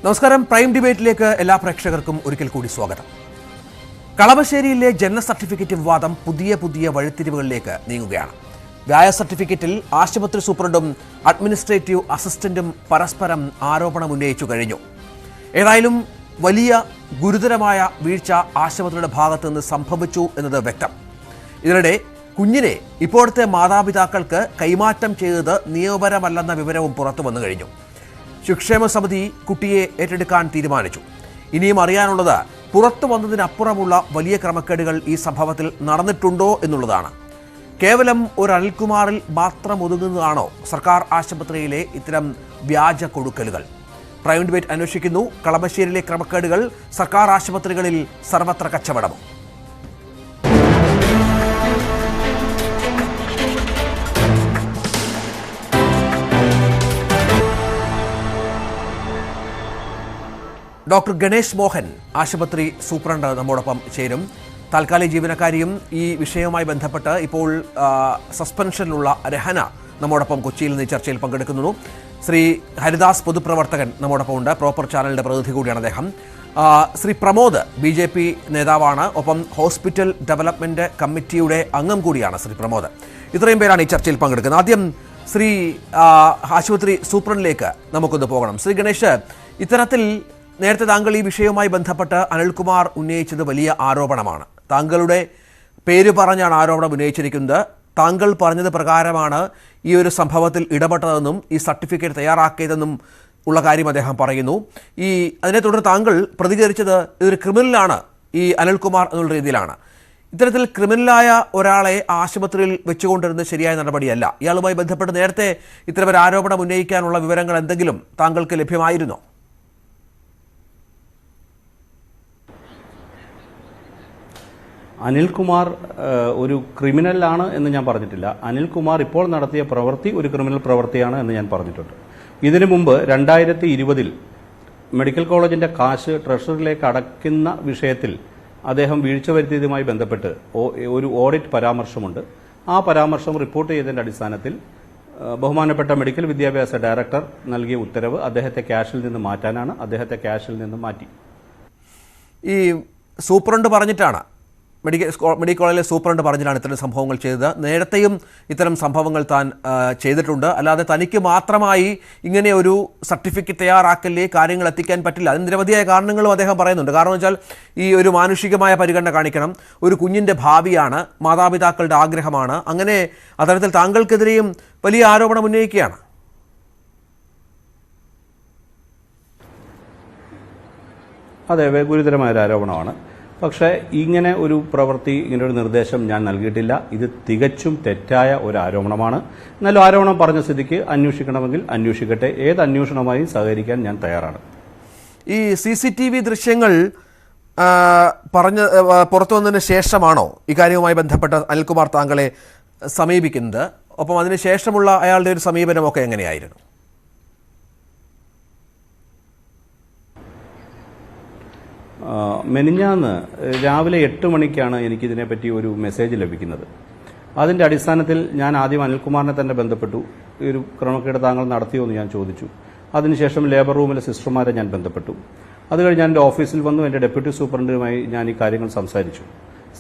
നമസ്കാരം. പ്രൈം ഡിബേറ്റിലേക്ക് എല്ലാ പ്രേക്ഷകർക്കും ഒരിക്കൽ കൂടി സ്വാഗതം. കളമശ്ശേരിയിലെ ജനന സർട്ടിഫിക്കറ്റ് വിവാദം പുതിയ വഴിത്തിരിവുകളിലേക്ക് നീങ്ങുകയാണ്. വ്യാജ സർട്ടിഫിക്കറ്റിൽ ആശുപത്രി സൂപ്രണ്ടും അഡ്മിനിസ്ട്രേറ്റീവ് അസിസ്റ്റന്റും പരസ്പരം ആരോപണം ഉന്നയിച്ചു കഴിഞ്ഞു. ഏതായാലും വലിയ ഗുരുതരമായ വീഴ്ച ആശുപത്രിയുടെ ഭാഗത്ത് നിന്ന് സംഭവിച്ചു എന്നത് വ്യക്തം. ഇതിനിടെ കുഞ്ഞിനെ ഇപ്പോഴത്തെ മാതാപിതാക്കൾക്ക് കൈമാറ്റം ചെയ്തത് നിയമപരമല്ലെന്ന വിവരവും പുറത്തു വന്നു കഴിഞ്ഞു. ശിക്ഷേമ സമിതി കുട്ടിയെ ഏറ്റെടുക്കാൻ തീരുമാനിച്ചു. ഇനിയും അറിയാനുള്ളത് പുറത്തു വന്നതിനപ്പുറമുള്ള വലിയ ക്രമക്കേടുകൾ ഈ സംഭവത്തിൽ നടന്നിട്ടുണ്ടോ എന്നുള്ളതാണ്. കേവലം ഒരു അനിൽകുമാറിൽ മാത്രം ഒതുങ്ങുന്നതാണോ സർക്കാർ ആശുപത്രിയിലെ ഇത്തരം വ്യാജ കൊടുക്കലുകൾ? പ്രൈം ഡിബേറ്റ് അന്വേഷിക്കുന്നു. കളമശ്ശേരിയിലെ ക്രമക്കേടുകൾ സർക്കാർ ആശുപത്രികളിൽ സർവത്ര കച്ചവടമോ? ഡോക്ടർ ഗണേഷ് മോഹൻ ആശുപത്രി സൂപ്രണ്ട് നമ്മോടൊപ്പം ചേരും. താൽക്കാലിക ജീവനക്കാരിയും ഈ വിഷയവുമായി ബന്ധപ്പെട്ട് ഇപ്പോൾ സസ്പെൻഷനിലുള്ള രഹന നമ്മോടൊപ്പം കൊച്ചിയിൽ നിന്ന് ചർച്ചയിൽ പങ്കെടുക്കുന്നു. ശ്രീ ഹരിദാസ് പൊതുപ്രവർത്തകൻ നമ്മോടൊപ്പം ഉണ്ട്. പ്രോപ്പർ ചാനലിൻ്റെ പ്രതിനിധി കൂടിയാണ് അദ്ദേഹം. ശ്രീ പ്രമോദ് BJP നേതാവാണ്, ഒപ്പം ഹോസ്പിറ്റൽ ഡെവലപ്മെൻറ്റ് കമ്മിറ്റിയുടെ അംഗം കൂടിയാണ് ശ്രീ പ്രമോദ്. ഇത്രയും പേരാണ് ഈ ചർച്ചയിൽ പങ്കെടുക്കുന്നത്. ആദ്യം ശ്രീ ആശുപത്രി സൂപ്രണ്ടിലേക്ക് നമുക്കൊന്ന് പോകണം. ശ്രീ ഗണേഷ്, ഇത്തരത്തിൽ നേരത്തെ താങ്കൾ ഈ വിഷയവുമായി ബന്ധപ്പെട്ട് അനിൽകുമാർ ഉന്നയിച്ചത് വലിയ ആരോപണമാണ്. താങ്കളുടെ പേര് പറഞ്ഞാണ് ആരോപണം ഉന്നയിച്ചിരിക്കുന്നത്. താങ്കൾ പറഞ്ഞത് പ്രകാരമാണ് ഈ ഒരു സംഭവത്തിൽ ഇടപെട്ടതെന്നും ഈ സർട്ടിഫിക്കറ്റ് തയ്യാറാക്കിയതെന്നും ഉള്ള കാര്യം അദ്ദേഹം പറയുന്നു. അതിനെ തുടർന്ന് താങ്കൾ പ്രതികരിച്ചത് ഇതൊരു ക്രിമിനലാണ് ഈ അനിൽകുമാർ എന്നുള്ള രീതിയിലാണ്. ഇത്തരത്തിൽ ക്രിമിനലായ ഒരാളെ ആശുപത്രിയിൽ വെച്ചുകൊണ്ടിരുന്നത് ശരിയായ നടപടിയല്ല. ഇയാളുമായി ബന്ധപ്പെട്ട് നേരത്തെ ഇത്തരമൊരു ആരോപണം ഉന്നയിക്കാനുള്ള വിവരങ്ങൾ എന്തെങ്കിലും താങ്കൾക്ക് ലഭ്യമായിരുന്നോ? അനിൽകുമാർ ഒരു ക്രിമിനലാണ് എന്ന് ഞാൻ പറഞ്ഞിട്ടില്ല. അനിൽകുമാർ ഇപ്പോൾ നടത്തിയ പ്രവൃത്തി ഒരു ക്രിമിനൽ പ്രവൃത്തിയാണ് എന്ന് ഞാൻ പറഞ്ഞിട്ടുണ്ട്. ഇതിനു മുമ്പ് 2020 മെഡിക്കൽ കോളേജിന്റെ കാശ് ട്രഷറിയിലേക്ക് അടയ്ക്കുന്ന വിഷയത്തിൽ അദ്ദേഹം വീഴ്ച വരുത്തിയതുമായി ബന്ധപ്പെട്ട് ഒരു ഓഡിറ്റ് പരാമർശമുണ്ട്. ആ പരാമർശം റിപ്പോർട്ട് ചെയ്തതിന്റെ അടിസ്ഥാനത്തിൽ ബഹുമാനപ്പെട്ട മെഡിക്കൽ വിദ്യാഭ്യാസ ഡയറക്ടർ നൽകിയ ഉത്തരവ് അദ്ദേഹത്തെ ക്യാഷിൽ നിന്ന് മാറ്റാനാണ്. അദ്ദേഹത്തെ ക്യാഷിൽ നിന്ന് മാറ്റി. ഈ സൂപ്രണ്ട് പറഞ്ഞിട്ടാണ്, മെഡിക്കൽ കോളേജിലെ സൂപ്രണ്ട് പറഞ്ഞിട്ടാണ് ഇത്തരം സംഭവങ്ങൾ ചെയ്തത്. നേരത്തെയും ഇത്തരം സംഭവങ്ങൾ താൻ ചെയ്തിട്ടുണ്ട്. അല്ലാതെ തനിക്ക് മാത്രമായി ഇങ്ങനെ ഒരു സർട്ടിഫിക്കറ്റ് തയ്യാറാക്കലേ കാര്യങ്ങൾ എത്തിക്കാൻ പറ്റില്ല. അതിന് നിരവധിയായ കാരണങ്ങളും അദ്ദേഹം പറയുന്നുണ്ട്. കാരണം വെച്ചാൽ ഈ ഒരു മാനുഷികമായ പരിഗണന കാണിക്കണം. ഒരു കുഞ്ഞിൻ്റെ ഭാവിയാണ്, മാതാപിതാക്കളുടെ ആഗ്രഹമാണ്. അങ്ങനെ അത്തരത്തിൽ താങ്കൾക്കെതിരെയും വലിയ ആരോപണം ഉന്നയിക്കുകയാണ്. അതെ, ഗുരുതരമായൊരു ആരോപണമാണ്. പക്ഷേ ഇങ്ങനെ ഒരു പ്രവൃത്തി, ഇങ്ങനെ ഒരു നിർദ്ദേശം ഞാൻ നൽകിയിട്ടില്ല. ഇത് തികച്ചും തെറ്റായ ഒരു ആരോപണമാണ്. എന്നാലും ആരോപണം പറഞ്ഞ സ്ഥിതിക്ക് അന്വേഷിക്കണമെങ്കിൽ അന്വേഷിക്കട്ടെ. ഏത് അന്വേഷണവുമായി സഹകരിക്കാൻ ഞാൻ തയ്യാറാണ്. ഈ CCTV ദൃശ്യങ്ങൾ പുറത്തു വന്നതിന് ശേഷമാണോ ഇക്കാര്യവുമായി ബന്ധപ്പെട്ട് അനിൽകുമാർ താങ്കളെ സമീപിക്കുന്നത്? ഒപ്പം അതിന് ശേഷമുള്ള അയാളുടെ ഒരു സമീപനമൊക്കെ എങ്ങനെയായിരുന്നു? മെനിഞ്ഞാന്ന് രാവിലെ 8 മണിക്കാണ് എനിക്കിതിനെപ്പറ്റി ഒരു മെസ്സേജ് ലഭിക്കുന്നത്. അതിൻ്റെ അടിസ്ഥാനത്തിൽ ഞാൻ ആദ്യം അനിൽകുമാറിനെ തന്നെ ബന്ധപ്പെട്ടു. ഒരു ക്രമക്കേട് താങ്കൾ നടത്തിയോ എന്ന് ഞാൻ ചോദിച്ചു. അതിനുശേഷം ലേബർ റൂമിലെ സിസ്റ്റർമാരെ ഞാൻ ബന്ധപ്പെട്ടു. അത് കഴിഞ്ഞ് ഞാൻ എൻ്റെ ഓഫീസിൽ വന്നു. എൻ്റെ ഡെപ്യൂട്ടി സൂപ്രണ്ടുമായി ഞാൻ ഈ കാര്യങ്ങൾ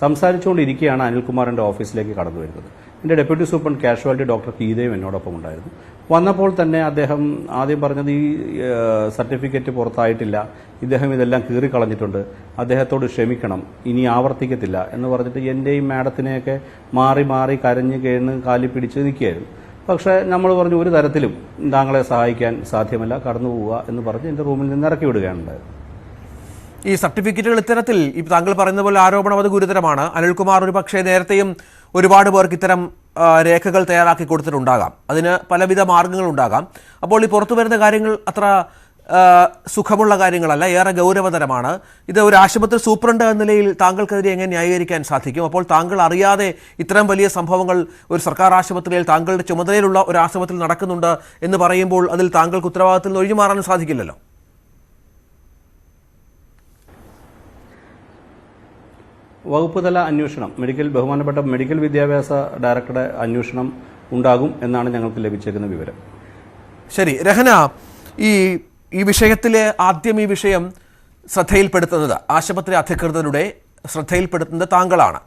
സംസാരിച്ചുകൊണ്ടിരിക്കുകയാണ് അനിൽകുമാർ എൻ്റെ ഓഫീസിലേക്ക് കടന്നു വരുന്നത്. എൻ്റെ ഡെപ്യൂട്ടി സൂപ്രണ്ട് കാഷ്വാലിറ്റി ഡോക്ടർ പീതയും എന്നോടൊപ്പം ഉണ്ടായിരുന്നു. വന്നപ്പോൾ തന്നെ അദ്ദേഹം ആദ്യം പറഞ്ഞത് ഈ സർട്ടിഫിക്കറ്റ് പുറത്തായിട്ടില്ല, ഇദ്ദേഹം ഇതെല്ലാം കീറിക്കളഞ്ഞിട്ടുണ്ട്, അദ്ദേഹത്തോട് ക്ഷമിക്കണം, ഇനി ആവർത്തിക്കത്തില്ല എന്ന് പറഞ്ഞിട്ട് എൻ്റെയും മാഡത്തിനെയൊക്കെ മാറി കരഞ്ഞ് കേണ് കാലി പിടിച്ച് നിൽക്കുകയായിരുന്നു. പക്ഷേ നമ്മൾ പറഞ്ഞു ഒരു തരത്തിലും താങ്കളെ സഹായിക്കാൻ സാധ്യമല്ല, കടന്നു പോവുക എന്ന് പറഞ്ഞ് എൻ്റെ റൂമിൽ നിന്ന് ഇറക്കി വിടുകയാണ് ഉണ്ടായത്. ഈ സർട്ടിഫിക്കറ്റുകൾ ഇത്തരത്തിൽ താങ്കൾ പറയുന്ന പോലെ ആരോപണം അത് ഗുരുതരമാണ്. അനിൽകുമാർ ഒരു പക്ഷേ നേരത്തെയും ഒരുപാട് പേർക്ക് ഇത്തരം രേഖകൾ തയ്യാറാക്കി കൊടുത്തിട്ടുണ്ടാകാം. അതിന് പലവിധ മാർഗങ്ങളുണ്ടാകാം. അപ്പോൾ ഈ പുറത്തു വരുന്ന കാര്യങ്ങൾ അത്ര സുഖമുള്ള കാര്യങ്ങളല്ല, ഏറെ ഗൗരവതരമാണ്. ഇത് ഒരു ആശുപത്രി സൂപ്രണ്ട് എന്ന നിലയിൽ താങ്കൾക്കെതിരെ എങ്ങനെ ന്യായീകരിക്കാൻ സാധിക്കും? അപ്പോൾ താങ്കൾ അറിയാതെ ഇത്തരം വലിയ സംഭവങ്ങൾ ഒരു സർക്കാർ ആശുപത്രിയിൽ, താങ്കളുടെ ചുമതലയിലുള്ള ഒരു ആശുപത്രിയിൽ നടക്കുന്നുണ്ട് എന്ന് പറയുമ്പോൾ അതിൽ താങ്കൾക്ക് ഉത്തരവാദിത്തത്തിൽ നിന്ന് ഒഴിഞ്ഞു മാറാൻ സാധിക്കില്ലല്ലോ. വകുപ്പ് തല അന്വേഷണം, ബഹുമാനപ്പെട്ട മെഡിക്കൽ വിദ്യാഭ്യാസ ഡയറക്ടറുടെ അന്വേഷണം ഉണ്ടാകും എന്നാണ് ഞങ്ങൾക്ക് ലഭിച്ചിരിക്കുന്ന വിവരം. ശരി രഹന, ഈ ഈ വിഷയത്തിൽ ആദ്യം ഈ വിഷയം ശ്രദ്ധയിൽപ്പെടുത്തുന്നത് ആശുപത്രി അധികൃതരുടെ ശ്രദ്ധയിൽപ്പെടുത്തുന്നത് താങ്കളാണ്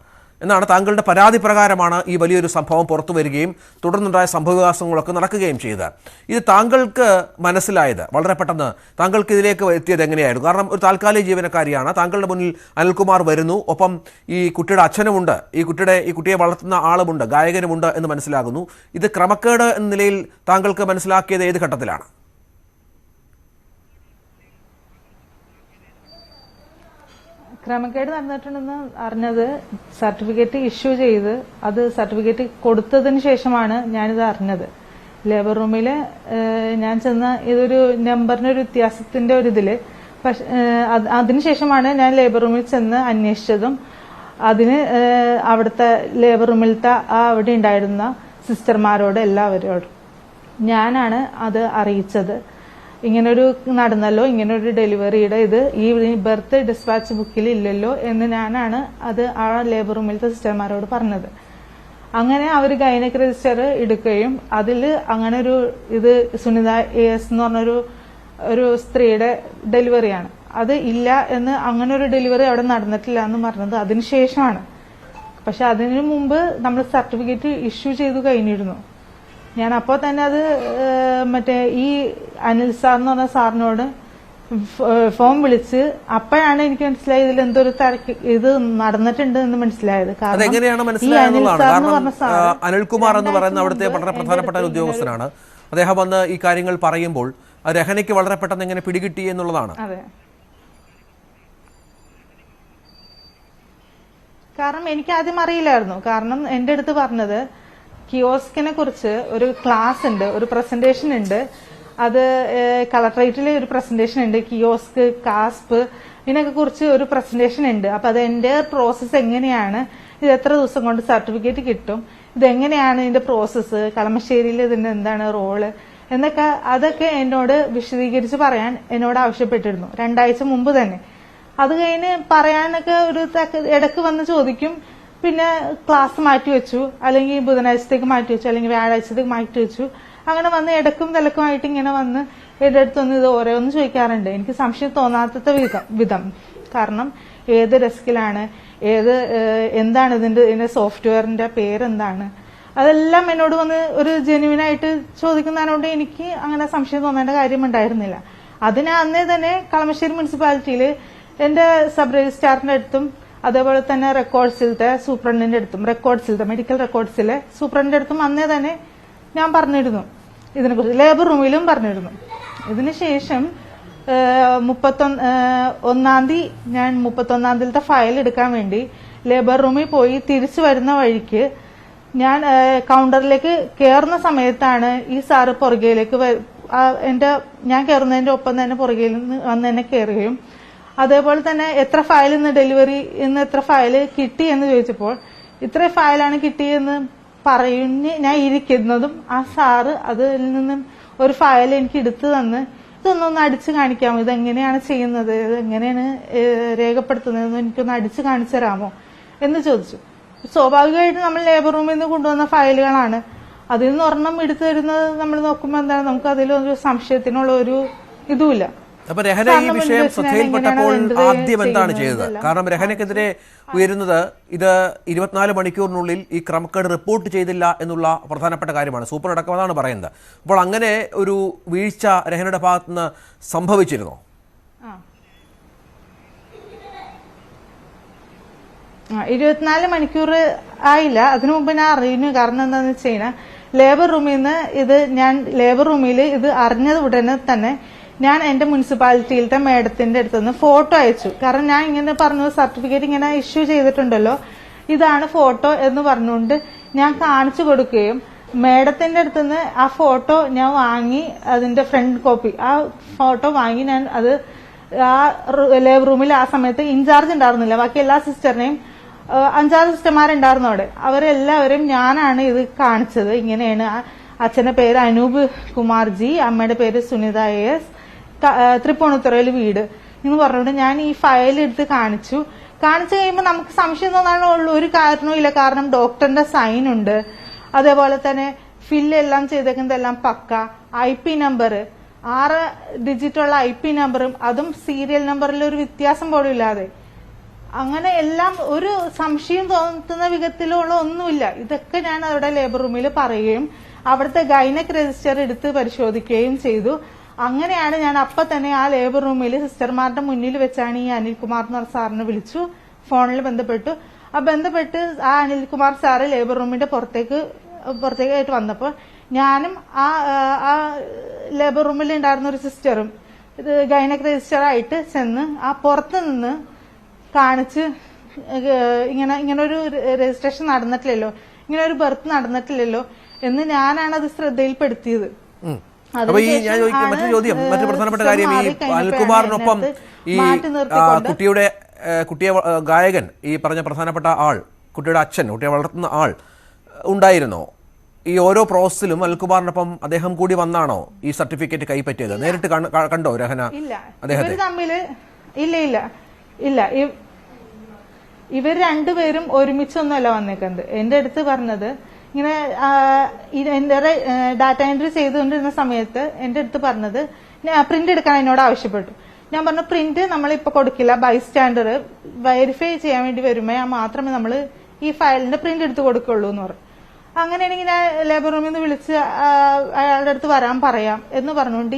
എന്നാണ്. താങ്കളുടെ പരാതി പ്രകാരമാണ് ഈ വലിയൊരു സംഭവം പുറത്തു വരികയും തുടർന്നുണ്ടായ സംഭവവികാസങ്ങളൊക്കെ നടക്കുകയും ചെയ്തത്. ഇത് താങ്കൾക്ക് മനസ്സിലായത് വളരെ പെട്ടെന്ന് താങ്കൾക്ക് ഇതിലേക്ക് എത്തിയത് എങ്ങനെയായിരുന്നു? കാരണം ഒരു താൽക്കാലിക ജീവനക്കാരിയാണ്. താങ്കളുടെ മുന്നിൽ അനിൽകുമാർ വരുന്നു, ഒപ്പം ഈ കുട്ടിയുടെ അച്ഛനുമുണ്ട്, ഈ കുട്ടിയെ വളർത്തുന്ന ആളുമുണ്ട്, ഗായകനുമുണ്ട് എന്ന് മനസ്സിലാകുന്നു. ഇത് ക്രമക്കേട് എന്ന നിലയിൽ താങ്കൾക്ക് മനസ്സിലാക്കിയത് ഏത് ഘട്ടത്തിലാണ്? ക്രമക്കേട് നടന്നിട്ടുണ്ടെന്ന് അറിഞ്ഞത് സർട്ടിഫിക്കറ്റ് ഇഷ്യൂ ചെയ്ത് അത് സർട്ടിഫിക്കറ്റ് കൊടുത്തതിന് ശേഷമാണ് ഞാനിത് അറിഞ്ഞത്. ലേബർ റൂമിൽ ഞാൻ ചെന്ന ഇതൊരു നമ്പറിനൊരു വ്യത്യാസത്തിന്റെ ഒരു ഇതില്, പക്ഷെ അതിനുശേഷമാണ് ഞാൻ ലേബർ റൂമിൽ ചെന്ന് അന്വേഷിച്ചതും അതിന് അവിടുത്തെ ലേബർ റൂമിലത്തെ അവിടെ ഉണ്ടായിരുന്ന സിസ്റ്റർമാരോട് എല്ലാവരോടും ഞാനാണ് അത് അറിയിച്ചത്. ഇങ്ങനൊരു നടന്നല്ലോ, ഇങ്ങനൊരു ഡെലിവറിയുടെ ഇത് ഈ ബർത്ത് ഡിസ്പാച്ച് ബുക്കിൽ ഇല്ലല്ലോ എന്ന് ഞാനാണ് അത് ആ ലേബർ റൂമിലത്തെ സിസ്റ്റർമാരോട് പറഞ്ഞത്. അങ്ങനെ അവർ ഗൈനക് രജിസ്റ്റർ എടുക്കുകയും അതിൽ അങ്ങനെ ഒരു ഇത് സുനിത AS എന്ന് പറഞ്ഞൊരു സ്ത്രീയുടെ ഡെലിവറിയാണ്, അത് ഇല്ല എന്ന്, അങ്ങനെ ഒരു ഡെലിവറി അവിടെ നടന്നിട്ടില്ല എന്ന് പറഞ്ഞത് അതിനുശേഷമാണ്. പക്ഷെ അതിനു മുമ്പ് നമ്മൾ സർട്ടിഫിക്കറ്റ് ഇഷ്യൂ ചെയ്തു കഴിഞ്ഞിരുന്നു. ഞാൻ അപ്പോൾ തന്നെ അത് മറ്റേ ഈ അനിൽ സാർ എന്ന് പറഞ്ഞ സാറിനോട് ഫോൺ വിളിച്ച് അപ്പോഴാണ് എനിക്ക് മനസ്സിലായത് ഇതിൽ എന്തൊരു ഇത് നടന്നിട്ടുണ്ട് എന്ന് മനസ്സിലായത്. അതെങ്ങനെയാണ് മനസ്സിലായെന്നുള്ളതാണ്. കാരണം അനിൽകുമാർ എന്ന് പറയുന്ന അവിടുത്തെ വളരെ പ്രധാനപ്പെട്ട ഒരു ഉദ്യോഗസ്ഥനാണ്. അദ്ദേഹം വന്ന് ഈ കാര്യങ്ങൾ പറയുമ്പോൾ രഹനയ്ക്ക് വളരെ പെട്ടെന്ന് എങ്ങനെ പിടികിട്ടി എന്നുള്ളതാണ്. അതെ, കാരണം എനിക്ക് ആദ്യം അറിയില്ലായിരുന്നു. കാരണം എന്റെ അടുത്ത് പറഞ്ഞത് കിയോസ്കിനെ കുറിച്ച് ഒരു ക്ലാസ് ഉണ്ട്, ഒരു പ്രസന്റേഷൻ ഉണ്ട്, അത് കളക്ടറേറ്റിൽ ഒരു പ്രസന്റേഷൻ ഉണ്ട്, കിയോസ്ക് കാസ്പ് ഇതിനൊക്കെ കുറിച്ച് ഒരു പ്രസന്റേഷൻ ഉണ്ട്. അപ്പൊ അത് എന്റെ പ്രോസസ്സ് എങ്ങനെയാണ്, ഇത് എത്ര ദിവസം കൊണ്ട് സർട്ടിഫിക്കറ്റ് കിട്ടും, ഇതെങ്ങനെയാണ് ഇതിന്റെ പ്രോസസ്സ്, കളമശ്ശേരിയിൽ ഇതിന്റെ എന്താണ് റോള് എന്നൊക്കെ അതൊക്കെ എന്നോട് വിശദീകരിച്ച് പറയാൻ എന്നോട് ആവശ്യപ്പെട്ടിരുന്നു 2 ആഴ്ച മുമ്പ് തന്നെ. അത് കഴിഞ്ഞ് പറയാനൊക്കെ ഒരു ഇടക്ക് വന്ന് ചോദിക്കും, പിന്നെ ക്ലാസ് മാറ്റിവെച്ചു, അല്ലെങ്കിൽ ബുധനാഴ്ചത്തേക്ക് മാറ്റിവെച്ചു, അല്ലെങ്കിൽ വ്യാഴാഴ്ചത്തേക്ക് മാറ്റിവെച്ചു. അങ്ങനെ വന്ന് ഇടക്കും തിലക്കുമായിട്ട് ഇങ്ങനെ വന്ന് എന്റെ അടുത്തൊന്ന് ഇത് ഓരോന്ന് ചോദിക്കാറുണ്ട്. എനിക്ക് സംശയം തോന്നാത്ത വിധം. കാരണം ഏത് ഡെസ്കിലാണ്, എന്താണ് ഇതിന്റെ സോഫ്റ്റ്വെയറിന്റെ പേരെന്താണ്, അതെല്ലാം എന്നോട് വന്ന് ഒരു ജെന്യുവിനായിട്ട് ചോദിക്കുന്നതിനോട് എനിക്ക് അങ്ങനെ സംശയം തോന്നേണ്ട കാര്യം ഉണ്ടായിരുന്നില്ല. അതിന് അന്നേ തന്നെ കളമശ്ശേരി മുനിസിപ്പാലിറ്റിയിൽ എന്റെ സബ് രജിസ്ട്രാറിന്റെ അടുത്തും അതേപോലെ തന്നെ റെക്കോർഡ്സിലത്തെ സൂപ്രണ്ടിന്റെ അടുത്തും, മെഡിക്കൽ റെക്കോർഡ്സിലെ സൂപ്രണ്ടിന്റെ അടുത്തും അന്നേ തന്നെ ഞാൻ പറഞ്ഞിരുന്നു ഇതിനെക്കുറിച്ച്. ലേബർ റൂമിലും പറഞ്ഞിരുന്നു. ഇതിനുശേഷം 31-ാം തീയതി ഞാൻ 31-ാം തീയതിയിലത്തെ ഫയൽ എടുക്കാൻ വേണ്ടി ലേബർ റൂമിൽ പോയി തിരിച്ചു വരുന്ന വഴിക്ക് ഞാൻ കൗണ്ടറിലേക്ക് കയറുന്ന സമയത്താണ് ഈ സാറ് പുറകയിലേക്ക് ഞാൻ കയറുന്നതിന്റെ ഒപ്പം തന്നെ പുറകയിൽ നിന്ന് വന്ന് എന്നെ കയറുകയും അതേപോലെ തന്നെ എത്ര ഫയൽ ഇന്ന് ഡെലിവറി ഇന്ന് എത്ര ഫയൽ കിട്ടി എന്ന് ചോദിച്ചപ്പോൾ ഇത്ര ഫയലാണ് കിട്ടിയെന്ന് പറയുന്ന ഞാൻ ഇരിക്കുന്നതും ആ സാറ് അതിൽ നിന്നും ഒരു ഫയൽ എനിക്ക് എടുത്തു തന്ന് ഇതൊന്നൊന്ന് അടിച്ചു കാണിക്കാമോ, ഇതെങ്ങനെയാണ് ചെയ്യുന്നത്, ഇതെങ്ങനെയാണ് രേഖപ്പെടുത്തുന്നത്, എനിക്കൊന്ന് അടിച്ചു കാണിച്ചു തരാമോ എന്ന് ചോദിച്ചു. സ്വാഭാവികമായിട്ട് നമ്മൾ ലേബർ റൂമിൽ നിന്ന് കൊണ്ടുവന്ന ഫയലുകളാണ്. അതിൽ നിന്ന് ഒരെണ്ണം എടുത്തു തരുന്നത് നമ്മൾ നോക്കുമ്പോൾ എന്താണ്, നമുക്ക് അതിലൊരു സംശയത്തിനുള്ള ഒരു ഇതുമില്ല. അപ്പൊ രഹന ഈ വിഷയം ശ്രദ്ധയിൽപ്പെട്ടപ്പോൾ ആദ്യം എന്താണ് ചെയ്തത്? കാരണം രഹനക്കെതിരെ ഉയരുന്നത് ഇത് 24 മണിക്കൂറിനുള്ളിൽ ഈ ക്രമക്കേട് റിപ്പോർട്ട് ചെയ്തില്ല എന്നുള്ള പ്രധാനപ്പെട്ട കാര്യമാണ്. സൂപ്പർ അടക്കം അതാണ് പറയുന്നത്. അപ്പോൾ അങ്ങനെ ഒരു വീഴ്ച രഹനയുടെ ഭാഗത്തുനിന്ന് സംഭവിച്ചിരുന്നോ? 24 മണിക്കൂർ ആയില്ല. അതിനു മുമ്പ് ഞാൻ അറിയുന്നു. കാരണം എന്താണെന്ന് വെച്ച് കഴിഞ്ഞാൽ ലേബർ റൂമിൽ നിന്ന് ഞാൻ ലേബർ റൂമിൽ ഇത് അറിഞ്ഞത് ഉടനെ തന്നെ ഞാൻ എന്റെ മുനിസിപ്പാലിറ്റിയിലത്തെ മേഡത്തിന്റെ അടുത്തുനിന്ന് ഫോട്ടോ അയച്ചു. കാരണം ഞാൻ ഇങ്ങനെ പറഞ്ഞു സർട്ടിഫിക്കറ്റ് ഇങ്ങനെ ഇഷ്യൂ ചെയ്തിട്ടുണ്ടല്ലോ, ഇതാണ് ഫോട്ടോ എന്ന് പറഞ്ഞുകൊണ്ട് ഞാൻ കാണിച്ചു കൊടുക്കുകയും മേഡത്തിന്റെ അടുത്തുനിന്ന് ആ ഫോട്ടോ ഞാൻ വാങ്ങി അതിന്റെ ഫ്രണ്ട് കോപ്പി ആ ഫോട്ടോ വാങ്ങി ഞാൻ അത് ആ ലേബർ റൂമിൽ ആ സമയത്ത് ഇൻചാർജ് ഉണ്ടായിരുന്നില്ല, ബാക്കി എല്ലാ സിസ്റ്ററിനെയും 5-6 സിസ്റ്റർമാരുണ്ടായിരുന്നു അവിടെ. അവരെല്ലാവരും ഞാനാണ് ഇത് കാണിച്ചത്. ഇങ്ങനെയാണ് അച്ഛന്റെ പേര് അനൂപ് കുമാർജി, അമ്മയുടെ പേര് സുനിത AS, തൃപ്പൂണിത്തുറയിൽ വീട് എന്ന് പറഞ്ഞുകൊണ്ട് ഞാൻ ഈ ഫയൽ എടുത്ത് കാണിച്ചു കഴിയുമ്പോൾ നമുക്ക് സംശയം തോന്നാനുള്ള ഒരു കാരണവും ഇല്ല. കാരണം ഡോക്ടറിന്റെ സൈൻ ഉണ്ട്, അതേപോലെ തന്നെ ഫില്ല് എല്ലാം ചെയ്തേക്കുന്നതെല്ലാം പക്ക, IP നമ്പർ 6 ഡിജിറ്റുള്ള IP നമ്പറും, അതും സീരിയൽ നമ്പറിൽ ഒരു വ്യത്യാസം പോലും ഇല്ലാതെ, അങ്ങനെ എല്ലാം ഒരു സംശയം തോന്നുന്ന വിധത്തിലുള്ള ഒന്നുമില്ല. ഇതൊക്കെ ഞാൻ അവിടെ ലേബർ റൂമിൽ പറയുകയും അവിടുത്തെ ഗൈനക് രജിസ്റ്റർ എടുത്ത് പരിശോധിക്കുകയും ചെയ്തു. അങ്ങനെയാണ് ഞാൻ അപ്പൊ തന്നെ ആ ലേബർ റൂമിൽ സിസ്റ്റർമാരുടെ മുന്നിൽ വെച്ചാണ് ഈ അനിൽകുമാർ എന്ന് പറഞ്ഞ സാറിനെ വിളിച്ചു, ഫോണിൽ ബന്ധപ്പെട്ടു. ബന്ധപ്പെട്ട് ആ അനിൽകുമാർ സാറ് ലേബർ റൂമിന്റെ പുറത്തേക്കായിട്ട് വന്നപ്പോൾ ഞാനും ആ ലേബർ റൂമിൽ ഉണ്ടായിരുന്ന ഒരു സിസ്റ്ററും ഇത് ഗൈനക് രജിസ്റ്റർ ആയിട്ട് ചെന്ന് ആ പുറത്ത് നിന്ന് കാണിച്ച് ഇങ്ങനെ ഒരു രജിസ്ട്രേഷൻ നടന്നിട്ടില്ലല്ലോ, ഇങ്ങനെ ഒരു ബർത്ത് നടന്നിട്ടില്ലല്ലോ എന്ന് ഞാനാണ് അത് ശ്രദ്ധയിൽപ്പെടുത്തിയത്. മറ്റൊരു ചോദ്യം, മറ്റൊരു പ്രധാനപ്പെട്ട കാര്യം, ഈ അനിൽകുമാറിനൊപ്പം ഈ കുട്ടിയെ ഗായകൻ, ഈ പറഞ്ഞ പ്രധാനപ്പെട്ട ആൾ, കുട്ടിയുടെ അച്ഛൻ, കുട്ടിയെ വളർത്തുന്ന ആൾ ഉണ്ടായിരുന്നോ? ഈ ഓരോ പ്രോസസ്സിലും അനിൽകുമാറിനൊപ്പം അദ്ദേഹം കൂടി വന്നാണോ ഈ സർട്ടിഫിക്കറ്റ് കൈപ്പറ്റിയത്? നേരിട്ട് കണ്ടോ രഹന അദ്ദേഹത്തെ? ഇല്ല, ഇവർ രണ്ടുപേരും ഒരുമിച്ചൊന്നുമല്ല വന്നേക്കുന്നത്. എന്റെ അടുത്ത് പറഞ്ഞത് ഇങ്ങനെ എന്റെ ഡാറ്റ എൻട്രി ചെയ്തുകൊണ്ടിരുന്ന സമയത്ത് എന്റെ അടുത്ത് പറഞ്ഞത് പ്രിന്റ് എടുക്കാൻ എന്നോട് ആവശ്യപ്പെട്ടു. ഞാൻ പറഞ്ഞു പ്രിന്റ് നമ്മളിപ്പോ കൊടുക്കില്ല, ബൈസ്റ്റാൻഡർ വെരിഫൈ ചെയ്യാൻ വേണ്ടി വരുമ്പോൾ മാത്രമേ നമ്മൾ ഈ ഫയലിന്റെ പ്രിന്റ് എടുത്ത് കൊടുക്കുള്ളൂ എന്ന് പറഞ്ഞു. അങ്ങനെയാണെങ്കിൽ ഞാൻ ലേബർ റൂമിൽ നിന്ന് വിളിച്ച് അയാളുടെ അടുത്ത് വരാൻ പറയാം എന്ന് പറഞ്ഞുകൊണ്ട്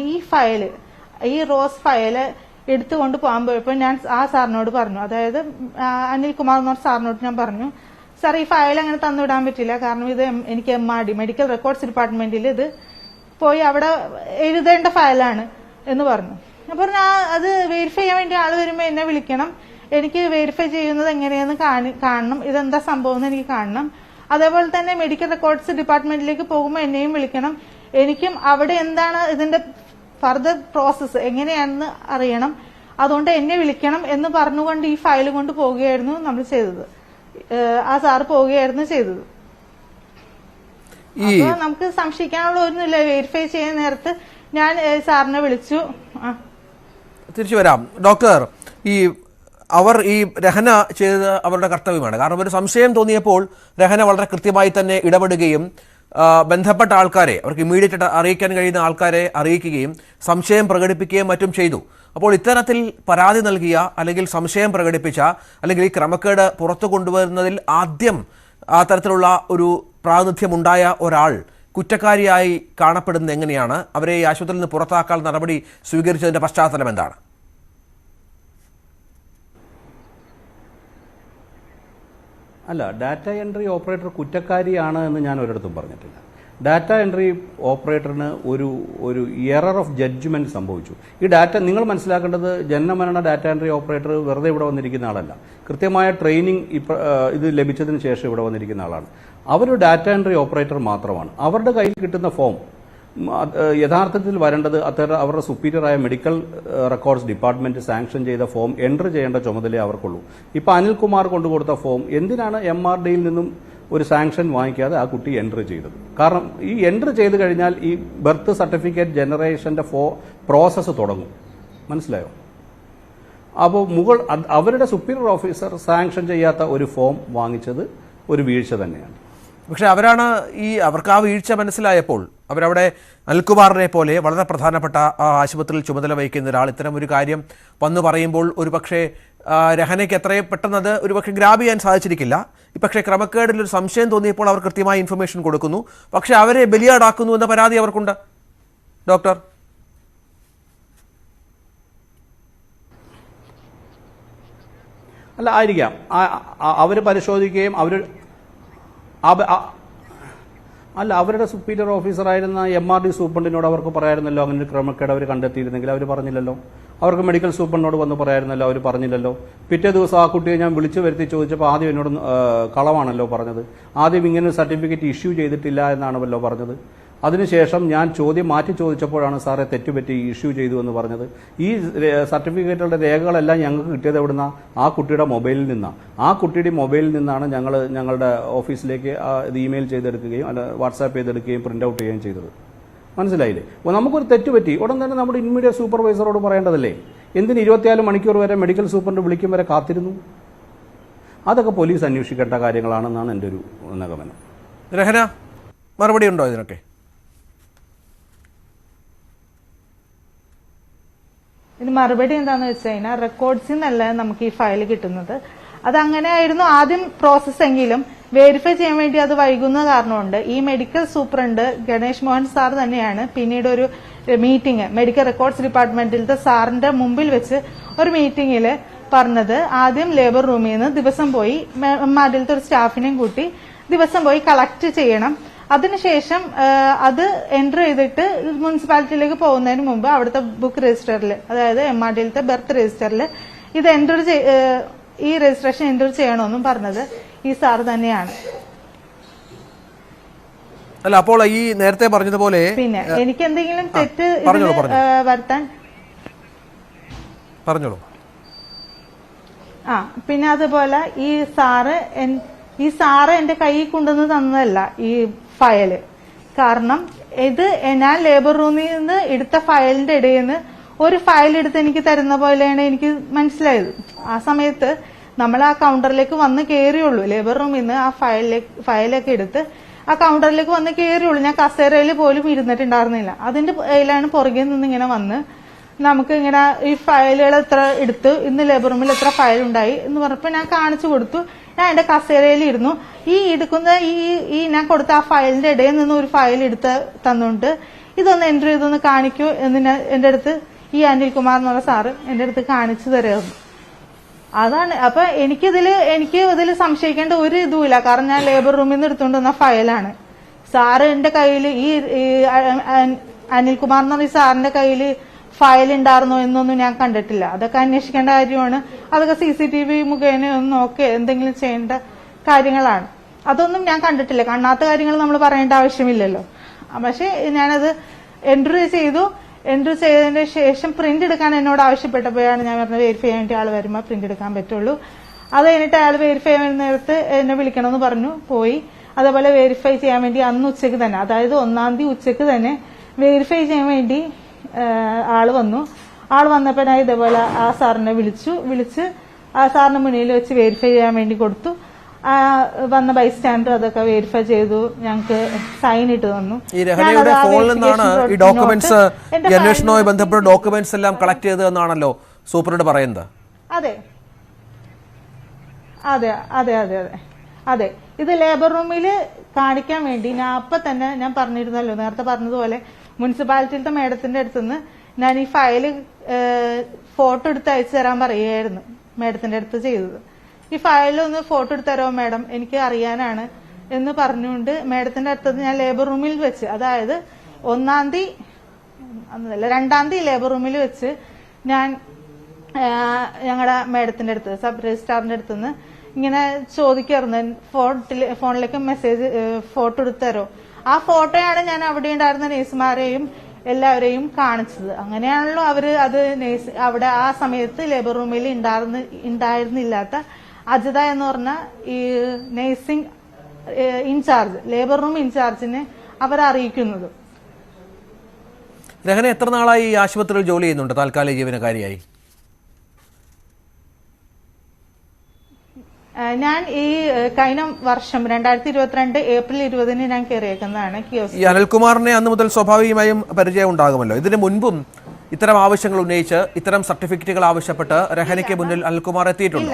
ഈ റോസ് ഫയല് എടുത്തുകൊണ്ട് പോകാൻ പോയപ്പോൾ ഞാൻ ആ സാറിനോട് പറഞ്ഞു, അതായത് അനിൽകുമാർ എന്ന് പറഞ്ഞ സാറിനോട് ഞാൻ പറഞ്ഞു, സാർ ഈ ഫയൽ അങ്ങനെ തന്നുവിടാൻ പറ്റില്ല, കാരണം ഇത് എനിക്ക് MRD മെഡിക്കൽ റെക്കോർഡ്സ് ഡിപ്പാർട്ട്മെന്റിൽ ഇത് പോയി അവിടെ എഴുതേണ്ട ഫയലാണ് എന്ന് പറഞ്ഞു. ഞാൻ പറഞ്ഞു അത് വെരിഫൈ ചെയ്യാൻ വേണ്ടി ആള് വരുമ്പോൾ എന്നെ വിളിക്കണം, എനിക്ക് വെരിഫൈ ചെയ്യുന്നത് എങ്ങനെയാന്ന് കാണണം, ഇതെന്താ സംഭവം എന്ന് എനിക്ക് കാണണം. അതേപോലെ തന്നെ മെഡിക്കൽ റെക്കോർഡ്സ് ഡിപ്പാർട്ട്മെന്റിലേക്ക് പോകുമ്പോൾ എന്നെയും വിളിക്കണം, എനിക്കും അവിടെ എന്താണ് ഇതിന്റെ ഫർദർ പ്രോസസ്സ് എങ്ങനെയാണെന്ന് അറിയണം, അതുകൊണ്ട് എന്നെ വിളിക്കണം എന്ന് പറഞ്ഞുകൊണ്ട് ഈ ഫയൽ കൊണ്ട് പോവുകയായിരുന്നു നമ്മൾ ചെയ്തത്. ആ സാറ് പോവുകയായിരുന്നു ചെയ്തത്. അപ്പൊ നമുക്ക് സംശയിക്കാനുള്ള ഒന്നുമില്ല. വെരിഫൈ ചെയ്യുന്ന നേരത്ത് ഞാൻ സാറിനെ വിളിച്ചു. തിരിച്ചു വരാം ഡോക്ടർ. ഈ രഹന ചെയ്തത് അവരുടെ കർത്തവ്യമാണ്. കാരണം ഒരു സംശയം തോന്നിയപ്പോൾ രഹന വളരെ കൃത്യമായി തന്നെ ഇടപെടുകയും ബന്ധപ്പെട്ട ആൾക്കാരെ, അവർക്ക് ഇമ്മീഡിയറ്റ് അറിയിക്കാൻ കഴിയുന്ന ആൾക്കാരെ അറിയിക്കുകയും സംശയം പ്രകടിപ്പിക്കുകയും മറ്റും ചെയ്തു. അപ്പോൾ ഇത്തരത്തിൽ പരാതി നൽകിയ, അല്ലെങ്കിൽ സംശയം പ്രകടിപ്പിച്ച, അല്ലെങ്കിൽ ഈ ക്രമക്കേട് പുറത്തു കൊണ്ടുവരുന്നതിൽ ആദ്യം ആ തരത്തിലുള്ള ഒരു പ്രാതിനിധ്യമുണ്ടായ ഒരാൾ കുറ്റക്കാരിയായി കാണപ്പെടുന്നത് എങ്ങനെയാണ്? അവരെ ഈ ആശുപത്രിയിൽ നിന്ന് പുറത്താക്കാൻ നടപടി സ്വീകരിച്ചതിന്റെ പശ്ചാത്തലം എന്താണ്? അല്ല, ഡാറ്റ എൻട്രി ഓപ്പറേറ്റർ കുറ്റക്കാരിയാണ് എന്ന് ഞാൻ ഒരിടത്തും പറഞ്ഞിട്ടില്ല. ഡാറ്റ എൻട്രി ഓപ്പറേറ്ററിന് ഒരു എറർ ഓഫ് ജഡ്ജ്മെന്റ് സംഭവിച്ചു. ഈ ഡാറ്റ നിങ്ങൾ മനസ്സിലാക്കേണ്ടത്, ജനനമരണ ഡാറ്റ എൻട്രി ഓപ്പറേറ്റർ വെറുതെ ഇവിടെ വന്നിരിക്കുന്ന ആളല്ല. കൃത്യമായ ട്രെയിനിങ് ഇത് ലഭിച്ചതിന് ശേഷം ഇവിടെ വന്നിരിക്കുന്ന ആളാണ്. അവരൊരു ഡാറ്റ എൻട്രി ഓപ്പറേറ്റർ മാത്രമാണ്. അവരുടെ കയ്യിൽ കിട്ടുന്ന ഫോം യഥാർത്ഥത്തിൽ വരേണ്ടത് അവരുടെ സുപ്പീരിയറായ മെഡിക്കൽ റെക്കോർഡ്സ് ഡിപ്പാർട്ട്മെന്റ് സാങ്ഷൻ ചെയ്ത ഫോം എൻട്രി ചെയ്യേണ്ട ചുമതലയെ അവർക്കുള്ളൂ. ഇപ്പോൾ അനിൽകുമാർ കൊണ്ടുകൊടുത്ത ഫോം എന്തിനാണ് MRDയിൽ നിന്നും ഒരു സാങ്ഷൻ വാങ്ങിക്കാതെ ആ കുട്ടി എൻട്രി ചെയ്തത്? കാരണം ഈ എൻട്രി ചെയ്ത് കഴിഞ്ഞാൽ ഈ ബർത്ത് സർട്ടിഫിക്കറ്റ് ജനറേഷന്റെ പ്രോസസ്സ് തുടങ്ങും. മനസ്സിലായോ? അപ്പോൾ അവരുടെ സുപ്പീരിയർ ഓഫീസർ സാങ്ഷൻ ചെയ്യാത്ത ഒരു ഫോം വാങ്ങിച്ചത് ഒരു വീഴ്ച തന്നെയാണ്. പക്ഷെ അവർക്ക് ആ വീഴ്ച മനസ്സിലായപ്പോൾ അവരവിടെ അനിൽകുമാറിനെ പോലെ വളരെ പ്രധാനപ്പെട്ട ആശുപത്രിയിൽ ചുമതല വഹിക്കുന്ന ഒരാൾ ഇത്തരം ഒരു കാര്യം വന്നു പറയുമ്പോൾ ഒരുപക്ഷെ രഹനയ്ക്ക് എത്രയും പെട്ടെന്നത് ഒരുപക്ഷെ ഗ്രാബ് ചെയ്യാൻ സാധിച്ചിരിക്കില്ല. പക്ഷേ ക്രമക്കേടിൽ ഒരു സംശയം തോന്നിയപ്പോൾ അവർ കൃത്യമായ ഇൻഫർമേഷൻ കൊടുക്കുന്നു. പക്ഷെ അവരെ ബലിയാടാക്കുന്നു എന്ന പരാതി അവർക്കുണ്ട്. ഡോക്ടർ, അല്ല, ആയിരിക്കാം. അവർ പരിശോധിക്കുകയും അവരുടെ സുപ്പീരിയർ ഓഫീസറായിരുന്ന MRD സൂപ്രണ്ടിനോട് അവർക്ക് പറയാമായിരുന്നല്ലോ അങ്ങനെ ഒരു ക്രമക്കേട് അവർ കണ്ടെത്തിയിരുന്നെങ്കിൽ. അവർ പറഞ്ഞില്ലല്ലോ. അവർക്ക് മെഡിക്കൽ സൂപ്രണ്ടിനോട് വന്ന് പറയാമായിരുന്നല്ലോ, അവർ പറഞ്ഞില്ലല്ലോ. പിറ്റേ ദിവസം ആ കുട്ടിയെ ഞാൻ വിളിച്ചു വരുത്തി ചോദിച്ചപ്പോൾ ആദ്യം എന്നോട് കളവാണല്ലോ പറഞ്ഞത്. ആദ്യം ഇങ്ങനെ ഒരു സർട്ടിഫിക്കറ്റ് ഇഷ്യൂ ചെയ്തിട്ടില്ല എന്നാണല്ലോ പറഞ്ഞത്. അതിനുശേഷം ഞാൻ ചോദ്യം മാറ്റി ചോദിച്ചപ്പോഴാണ് സാറെ തെറ്റുപറ്റി ഇഷ്യൂ ചെയ്തു എന്ന് പറഞ്ഞത്. ഈ സർട്ടിഫിക്കറ്റുകളുടെ രേഖകളെല്ലാം ഞങ്ങൾക്ക് കിട്ടിയത് എവിടുന്ന? ആ കുട്ടിയുടെ മൊബൈലിൽ നിന്നാണ്. ആ കുട്ടിയുടെ മൊബൈലിൽ നിന്നാണ് ഞങ്ങളുടെ ഓഫീസിലേക്ക് ഇത് ഇമെയിൽ ചെയ്തെടുക്കുകയും വാട്സാപ്പ് ചെയ്തെടുക്കുകയും പ്രിന്റ് ഔട്ട് ചെയ്യുകയും ചെയ്തത്. മനസ്സിലായില്ലേ? അപ്പോൾ നമുക്കൊരു തെറ്റുപറ്റി ഉടൻ തന്നെ നമ്മുടെ ഇമ്മീഡിയറ്റ് സൂപ്പർവൈസറോട് പറയേണ്ടതല്ലേ? എന്തിന് 24 മണിക്കൂർ വരെ മെഡിക്കൽ സൂപ്രണ്ട് വിളിക്കും വരെ കാത്തിരുന്നു? അതൊക്കെ പോലീസ് അന്വേഷിക്കേണ്ട കാര്യങ്ങളാണെന്നാണ് എൻ്റെ ഒരു നിഗമനം. രഹന, മറുപടി ഉണ്ടോ ഇതിനൊക്കെ? ഇതിന് മറുപടി എന്താണെന്ന് വെച്ച് കഴിഞ്ഞാൽ റെക്കോർഡ്സിൽ നിന്നല്ല നമുക്ക് ഈ ഫയൽ കിട്ടുന്നത്. അതങ്ങനെ ആയിരുന്നു ആദ്യം പ്രോസസ് എങ്കിലും വെരിഫൈ ചെയ്യാൻ വേണ്ടി അത് വൈകുന്ന കാരണമുണ്ട് ഈ medical superintendent Ganesh Mohan sir തന്നെയാണ് പിന്നീട് ഒരു മീറ്റിംഗ് മെഡിക്കൽ റെക്കോർഡ്സ് ഡിപ്പാർട്ട്മെന്റിലത്തെ സാറിന്റെ മുമ്പിൽ വെച്ച് ഒരു മീറ്റിംഗിൽ പറഞ്ഞത് ആദ്യം ലേബർ റൂമിൽ നിന്ന് ദിവസം പോയി അതിലത്തെ ഒരു സ്റ്റാഫിനെയും കൂട്ടി ദിവസം പോയി കളക്ട് ചെയ്യണം. അതിനുശേഷം അത് എൻറ്റർ ചെയ്തിട്ട് മുനിസിപ്പാലിറ്റിയിലേക്ക് പോകുന്നതിന് മുമ്പ് അവിടുത്തെ ബുക്ക് രജിസ്റ്ററിൽ അതായത് MRDയിലത്തെ ബർത്ത് രജിസ്റ്ററിൽ ഇത് ഈ രജിസ്ട്രേഷൻ എൻറ്റർ ചെയ്യണമെന്നും പറഞ്ഞത് ഈ സാർ തന്നെയാണ്. അല്ല അപ്പോൾ ഈ നേരത്തെ പറഞ്ഞതുപോലെ പിന്നെ എനിക്ക് എന്തെങ്കിലും തെറ്റ് വരുത്താൻ പറഞ്ഞോളൂ. പിന്നെ അതുപോലെ ഈ സാറ് എന്റെ കയ്യിൽ കൊണ്ടുവന്ന് തന്നതല്ല ഈ ഫയല്. കാരണം ഇത് ഞാൻ ലേബർ റൂമിൽ നിന്ന് എടുത്ത ഫയലിന്റെ ഇടയിൽ നിന്ന് ഒരു ഫയൽ എടുത്ത് എനിക്ക് തരുന്ന പോലെയാണ് എനിക്ക് മനസ്സിലായത്. ആ സമയത്ത് നമ്മൾ ആ കൗണ്ടറിലേക്ക് വന്ന് കയറിയുള്ളൂ. ലേബർ റൂമിൽ നിന്ന് ആ ഫയലൊക്കെ എടുത്ത് ആ കൗണ്ടറിലേക്ക് വന്ന് കയറിയുള്ളൂ. ഞാൻ കസേരയിൽ പോലും ഇരുന്നിട്ടുണ്ടായിരുന്നില്ല. അതിന്റെ കയ്യിലാണ് പുറകിൽ നിന്ന് ഇങ്ങനെ വന്ന് നമുക്ക് ഇങ്ങനെ ഈ ഫയലുകൾ എത്ര എടുത്ത് ഇന്ന് ലേബർ റൂമിൽ എത്ര ഫയൽ ഉണ്ടായി എന്ന് പറഞ്ഞപ്പോൾ ഞാൻ കാണിച്ചു കൊടുത്തു. ഞാൻ എന്റെ കസേരയിൽ ഇരുന്നു. ഈ എടുക്കുന്ന ഈ ഞാൻ കൊടുത്ത ആ ഫയലിന്റെ ഇടയിൽ നിന്ന് ഒരു ഫയൽ എടുത്ത് തന്നുകൊണ്ട് ഇതൊന്ന് എൻട്രി ചെയ്തൊന്ന് കാണിക്കൂ എന്ന് എന്റെ അടുത്ത് ഈ അനിൽകുമാർ എന്നുള്ള സാറ് എന്റെ അടുത്ത് കാണിച്ചു തരുന്നു. അതാണ് അപ്പൊ എനിക്ക് ഇതിൽ സംശയിക്കേണ്ട ഒരു ഇതുമില്ല. കാരണം ഞാൻ ലേബർ റൂമിൽ നിന്ന് എടുത്തുകൊണ്ട് വന്ന ഫയലാണ്. സാറ് എന്റെ കയ്യിൽ ഈ അനിൽകുമാർ എന്ന് പറഞ്ഞ സാറിന്റെ കയ്യിൽ ഫയൽ ഉണ്ടായിരുന്നോ എന്നൊന്നും ഞാൻ കണ്ടിട്ടില്ല. അതൊക്കെ അന്വേഷിക്കേണ്ട കാര്യമാണ്. അതൊക്കെ CCTV മുഖേന ഒന്ന് നോക്കി എന്തെങ്കിലും ചെയ്യേണ്ട കാര്യങ്ങളാണ്. അതൊന്നും ഞാൻ കണ്ടിട്ടില്ല. കാണാത്ത കാര്യങ്ങൾ നമ്മൾ പറയേണ്ട ആവശ്യമില്ലല്ലോ. പക്ഷെ ഞാനത് എൻട്രി ചെയ്തതിന് ശേഷം പ്രിന്റ് എടുക്കാൻ എന്നോട് ആവശ്യപ്പെട്ടപ്പോഴാണ് ഞാൻ പറഞ്ഞത് വെരിഫൈ ചെയ്യാൻ വേണ്ടി ആൾ വരുമ്പോൾ പ്രിന്റ് എടുക്കാൻ പറ്റുള്ളൂ. അത് കഴിഞ്ഞിട്ട് അയാൾ വെരിഫൈ ചെയ്യാൻ നേരത്ത് എന്നെ വിളിക്കണമെന്ന് പറഞ്ഞു പോയി. അതേപോലെ വെരിഫൈ ചെയ്യാൻ വേണ്ടി അന്ന് ഉച്ചയ്ക്ക് തന്നെ അതായത് 1-ാം തീയതി ഉച്ചയ്ക്ക് തന്നെ വെരിഫൈ ചെയ്യാൻ വേണ്ടി ആള് വന്നു. ആള് വന്നപ്പോൾ ഞാൻ ഇതേപോലെ ആ സാറിനെ വിളിച്ച് ആ സാറിന് മുന്നിൽ വെച്ച് വെരിഫൈ ചെയ്യാൻ വേണ്ടി കൊടുത്തു. വന്ന ബൈസ്റ്റാൻഡർ അതൊക്കെ വെരിഫൈ ചെയ്തു. ഞങ്ങൾക്ക് സൈൻ ഇട്ട് തന്നു. ഈ രഹനയുടെ ഫോണിൽ നിന്നാണ് ഈ ഡോക്യുമെന്റ്സ് അന്വേഷണവുമായി ബന്ധപ്പെട്ട ഡോക്യുമെന്റ്സ് എല്ലാം കളക്ട് ചെയ്തതെന്നാണല്ലോ സൂപ്രണ്ട് പറയുന്നത്. അതെ അതെ അതെ അതെ അതെ അതെ ഇത് ലേബർ റൂമിൽ കാണിക്കാൻ വേണ്ടി ഞാൻ അപ്പൊ തന്നെ ഞാൻ പറഞ്ഞിരുന്നല്ലോ നേരത്തെ പറഞ്ഞതുപോലെ മുനിസിപ്പാലിറ്റിയിലത്തെ മേഡത്തിന്റെ അടുത്തുനിന്ന് ഞാൻ ഈ ഫയല് ഫോട്ടോ എടുത്ത് അയച്ചു തരാൻ പറയുകയായിരുന്നു മേഡത്തിന്റെ അടുത്ത് ചെയ്തത്. ഈ ഫയലൊന്ന് ഫോട്ടോ എടുത്ത് തരാമോ മേഡം എനിക്ക് അറിയാനാണ് എന്ന് പറഞ്ഞുകൊണ്ട് മേഡത്തിന്റെ അടുത്തത് ഞാൻ ലേബർ റൂമിൽ വെച്ച് അതായത് 1-ാം തീയതി 2-ാം തീയതി ലേബർ റൂമിൽ വെച്ച് ഞാൻ ഞങ്ങളുടെ മേഡത്തിന്റെ അടുത്ത് സബ് രജിസ്ട്രാറിന്റെ അടുത്തുനിന്ന് ഇങ്ങനെ ചോദിക്കായിരുന്നു ഫോണിലേക്ക് മെസ്സേജ് ഫോട്ടോ എടുത്ത് തരോ. ആ ഫോട്ടോയാണ് ഞാൻ അവിടെ ഉണ്ടായിരുന്ന നേഴ്സുമാരെയും എല്ലാവരെയും കാണിച്ചത്. അങ്ങനെയാണല്ലോ അവര് അത് അവിടെ ആ സമയത്ത് ലേബർ റൂമിൽ ഉണ്ടായിരുന്നില്ലാത്ത അജിത എന്ന് പറഞ്ഞ ഈ നേഴ്സിംഗ് ഇൻചാർജ് ലേബർ റൂം ഇൻചാർജിനെ അവർ അറിയിക്കുന്നത്. രഹന എത്ര നാളായി ഈ ആശുപത്രിയിൽ ജോലി ചെയ്യുന്നുണ്ട് താൽക്കാലിക ജീവനക്കാരിയായി? ഞാൻ ഈ കഴിഞ്ഞ വർഷം 2022 ഏപ്രിൽ 20 ഞാൻ കയറിയേക്കുന്നതാണ് കിയോസ്ക്. ഈ അനിൽകുമാറിനെ അന്ന് മുതൽ സ്വാഭാവികമായും പരിചയം ഉണ്ടാകുമല്ലോ. ഇതിനു മുൻപും ഇത്തരം ആവശ്യങ്ങൾ ഉന്നയിച്ച് ഇത്തരം സർട്ടിഫിക്കറ്റുകൾ ആവശ്യപ്പെട്ട് രഹനയ്ക്ക് മുന്നിൽ അനിൽകുമാർ എത്തിയിട്ടുണ്ട്?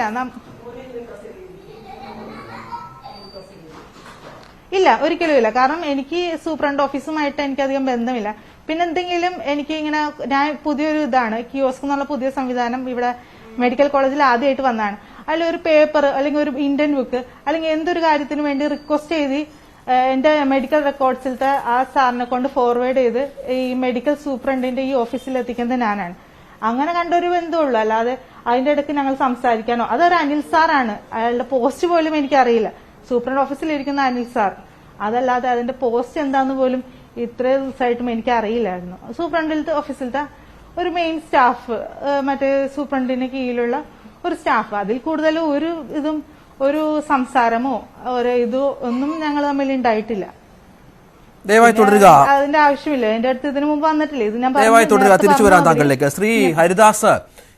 ഇല്ല ഒരിക്കലും ഇല്ല. കാരണം എനിക്ക് സൂപ്രണ്ട് ഓഫീസുമായിട്ട് എനിക്കധികം ബന്ധമില്ല. പിന്നെ എന്തെങ്കിലും എനിക്ക് ഇങ്ങനെ ഞാൻ പുതിയൊരു ഇതാണ് കിയോസ്ക് എന്നുള്ള പുതിയ സംവിധാനം ഇവിടെ മെഡിക്കൽ കോളേജിൽ ആദ്യമായിട്ട് വന്നതാണ്. അതിലൊരു പേപ്പർ അല്ലെങ്കിൽ ഒരു ഇന്ത്യൻ ബുക്ക് അല്ലെങ്കിൽ എന്തൊരു കാര്യത്തിന് വേണ്ടി റിക്വസ്റ്റ് ചെയ്ത് എന്റെ മെഡിക്കൽ റെക്കോർഡ്സിലത്തെ ആ സാറിനെ കൊണ്ട് ഫോർവേഡ് ചെയ്ത് ഈ മെഡിക്കൽ സൂപ്രണ്ടിന്റെ ഈ ഓഫീസിൽ എത്തിക്കുന്നത് ഞാനാണ്. അങ്ങനെ കണ്ടൊരു ബന്ധമുള്ളൂ. അല്ലാതെ അതിന്റെ ഇടയ്ക്ക് ഞങ്ങൾ സംസാരിക്കാനോ അതൊരു അനിൽ സാറാണ്. അയാളുടെ പോസ്റ്റ് പോലും എനിക്കറിയില്ല. സൂപ്രണ്ട് ഓഫീസിൽ ഇരിക്കുന്ന അനിൽ സാർ. അതല്ലാതെ അതിന്റെ പോസ്റ്റ് എന്താന്ന് പോലും ഇത്രയും ദിവസമായിട്ടും എനിക്ക് അറിയില്ലായിരുന്നു. സൂപ്രണ്ടിലത്തെ ഓഫീസിലത്തെ ഒരു മെയിൻ സ്റ്റാഫ് മറ്റേ സൂപ്രണ്ടിന് കീഴിലുള്ള ഒരു സ്റ്റാഫ്. അതിൽ കൂടുതൽ ഒരു സംസാരമോ ഒരു ഇതോ ഒന്നും ഞങ്ങൾ തമ്മിൽ ഉണ്ടായിട്ടില്ല. ദയവായി തുടരുക. അതിന്റെ ആവശ്യമില്ല. എന്റെ അടുത്ത് ഇതിനു മുമ്പ് വന്നിട്ടില്ല. ഇത് ഞാൻ ദയവായി തുടരുക. തിരിച്ചു വരാൻ താങ്കളിലേക്ക്. ശ്രീ ഹരിദാസ്,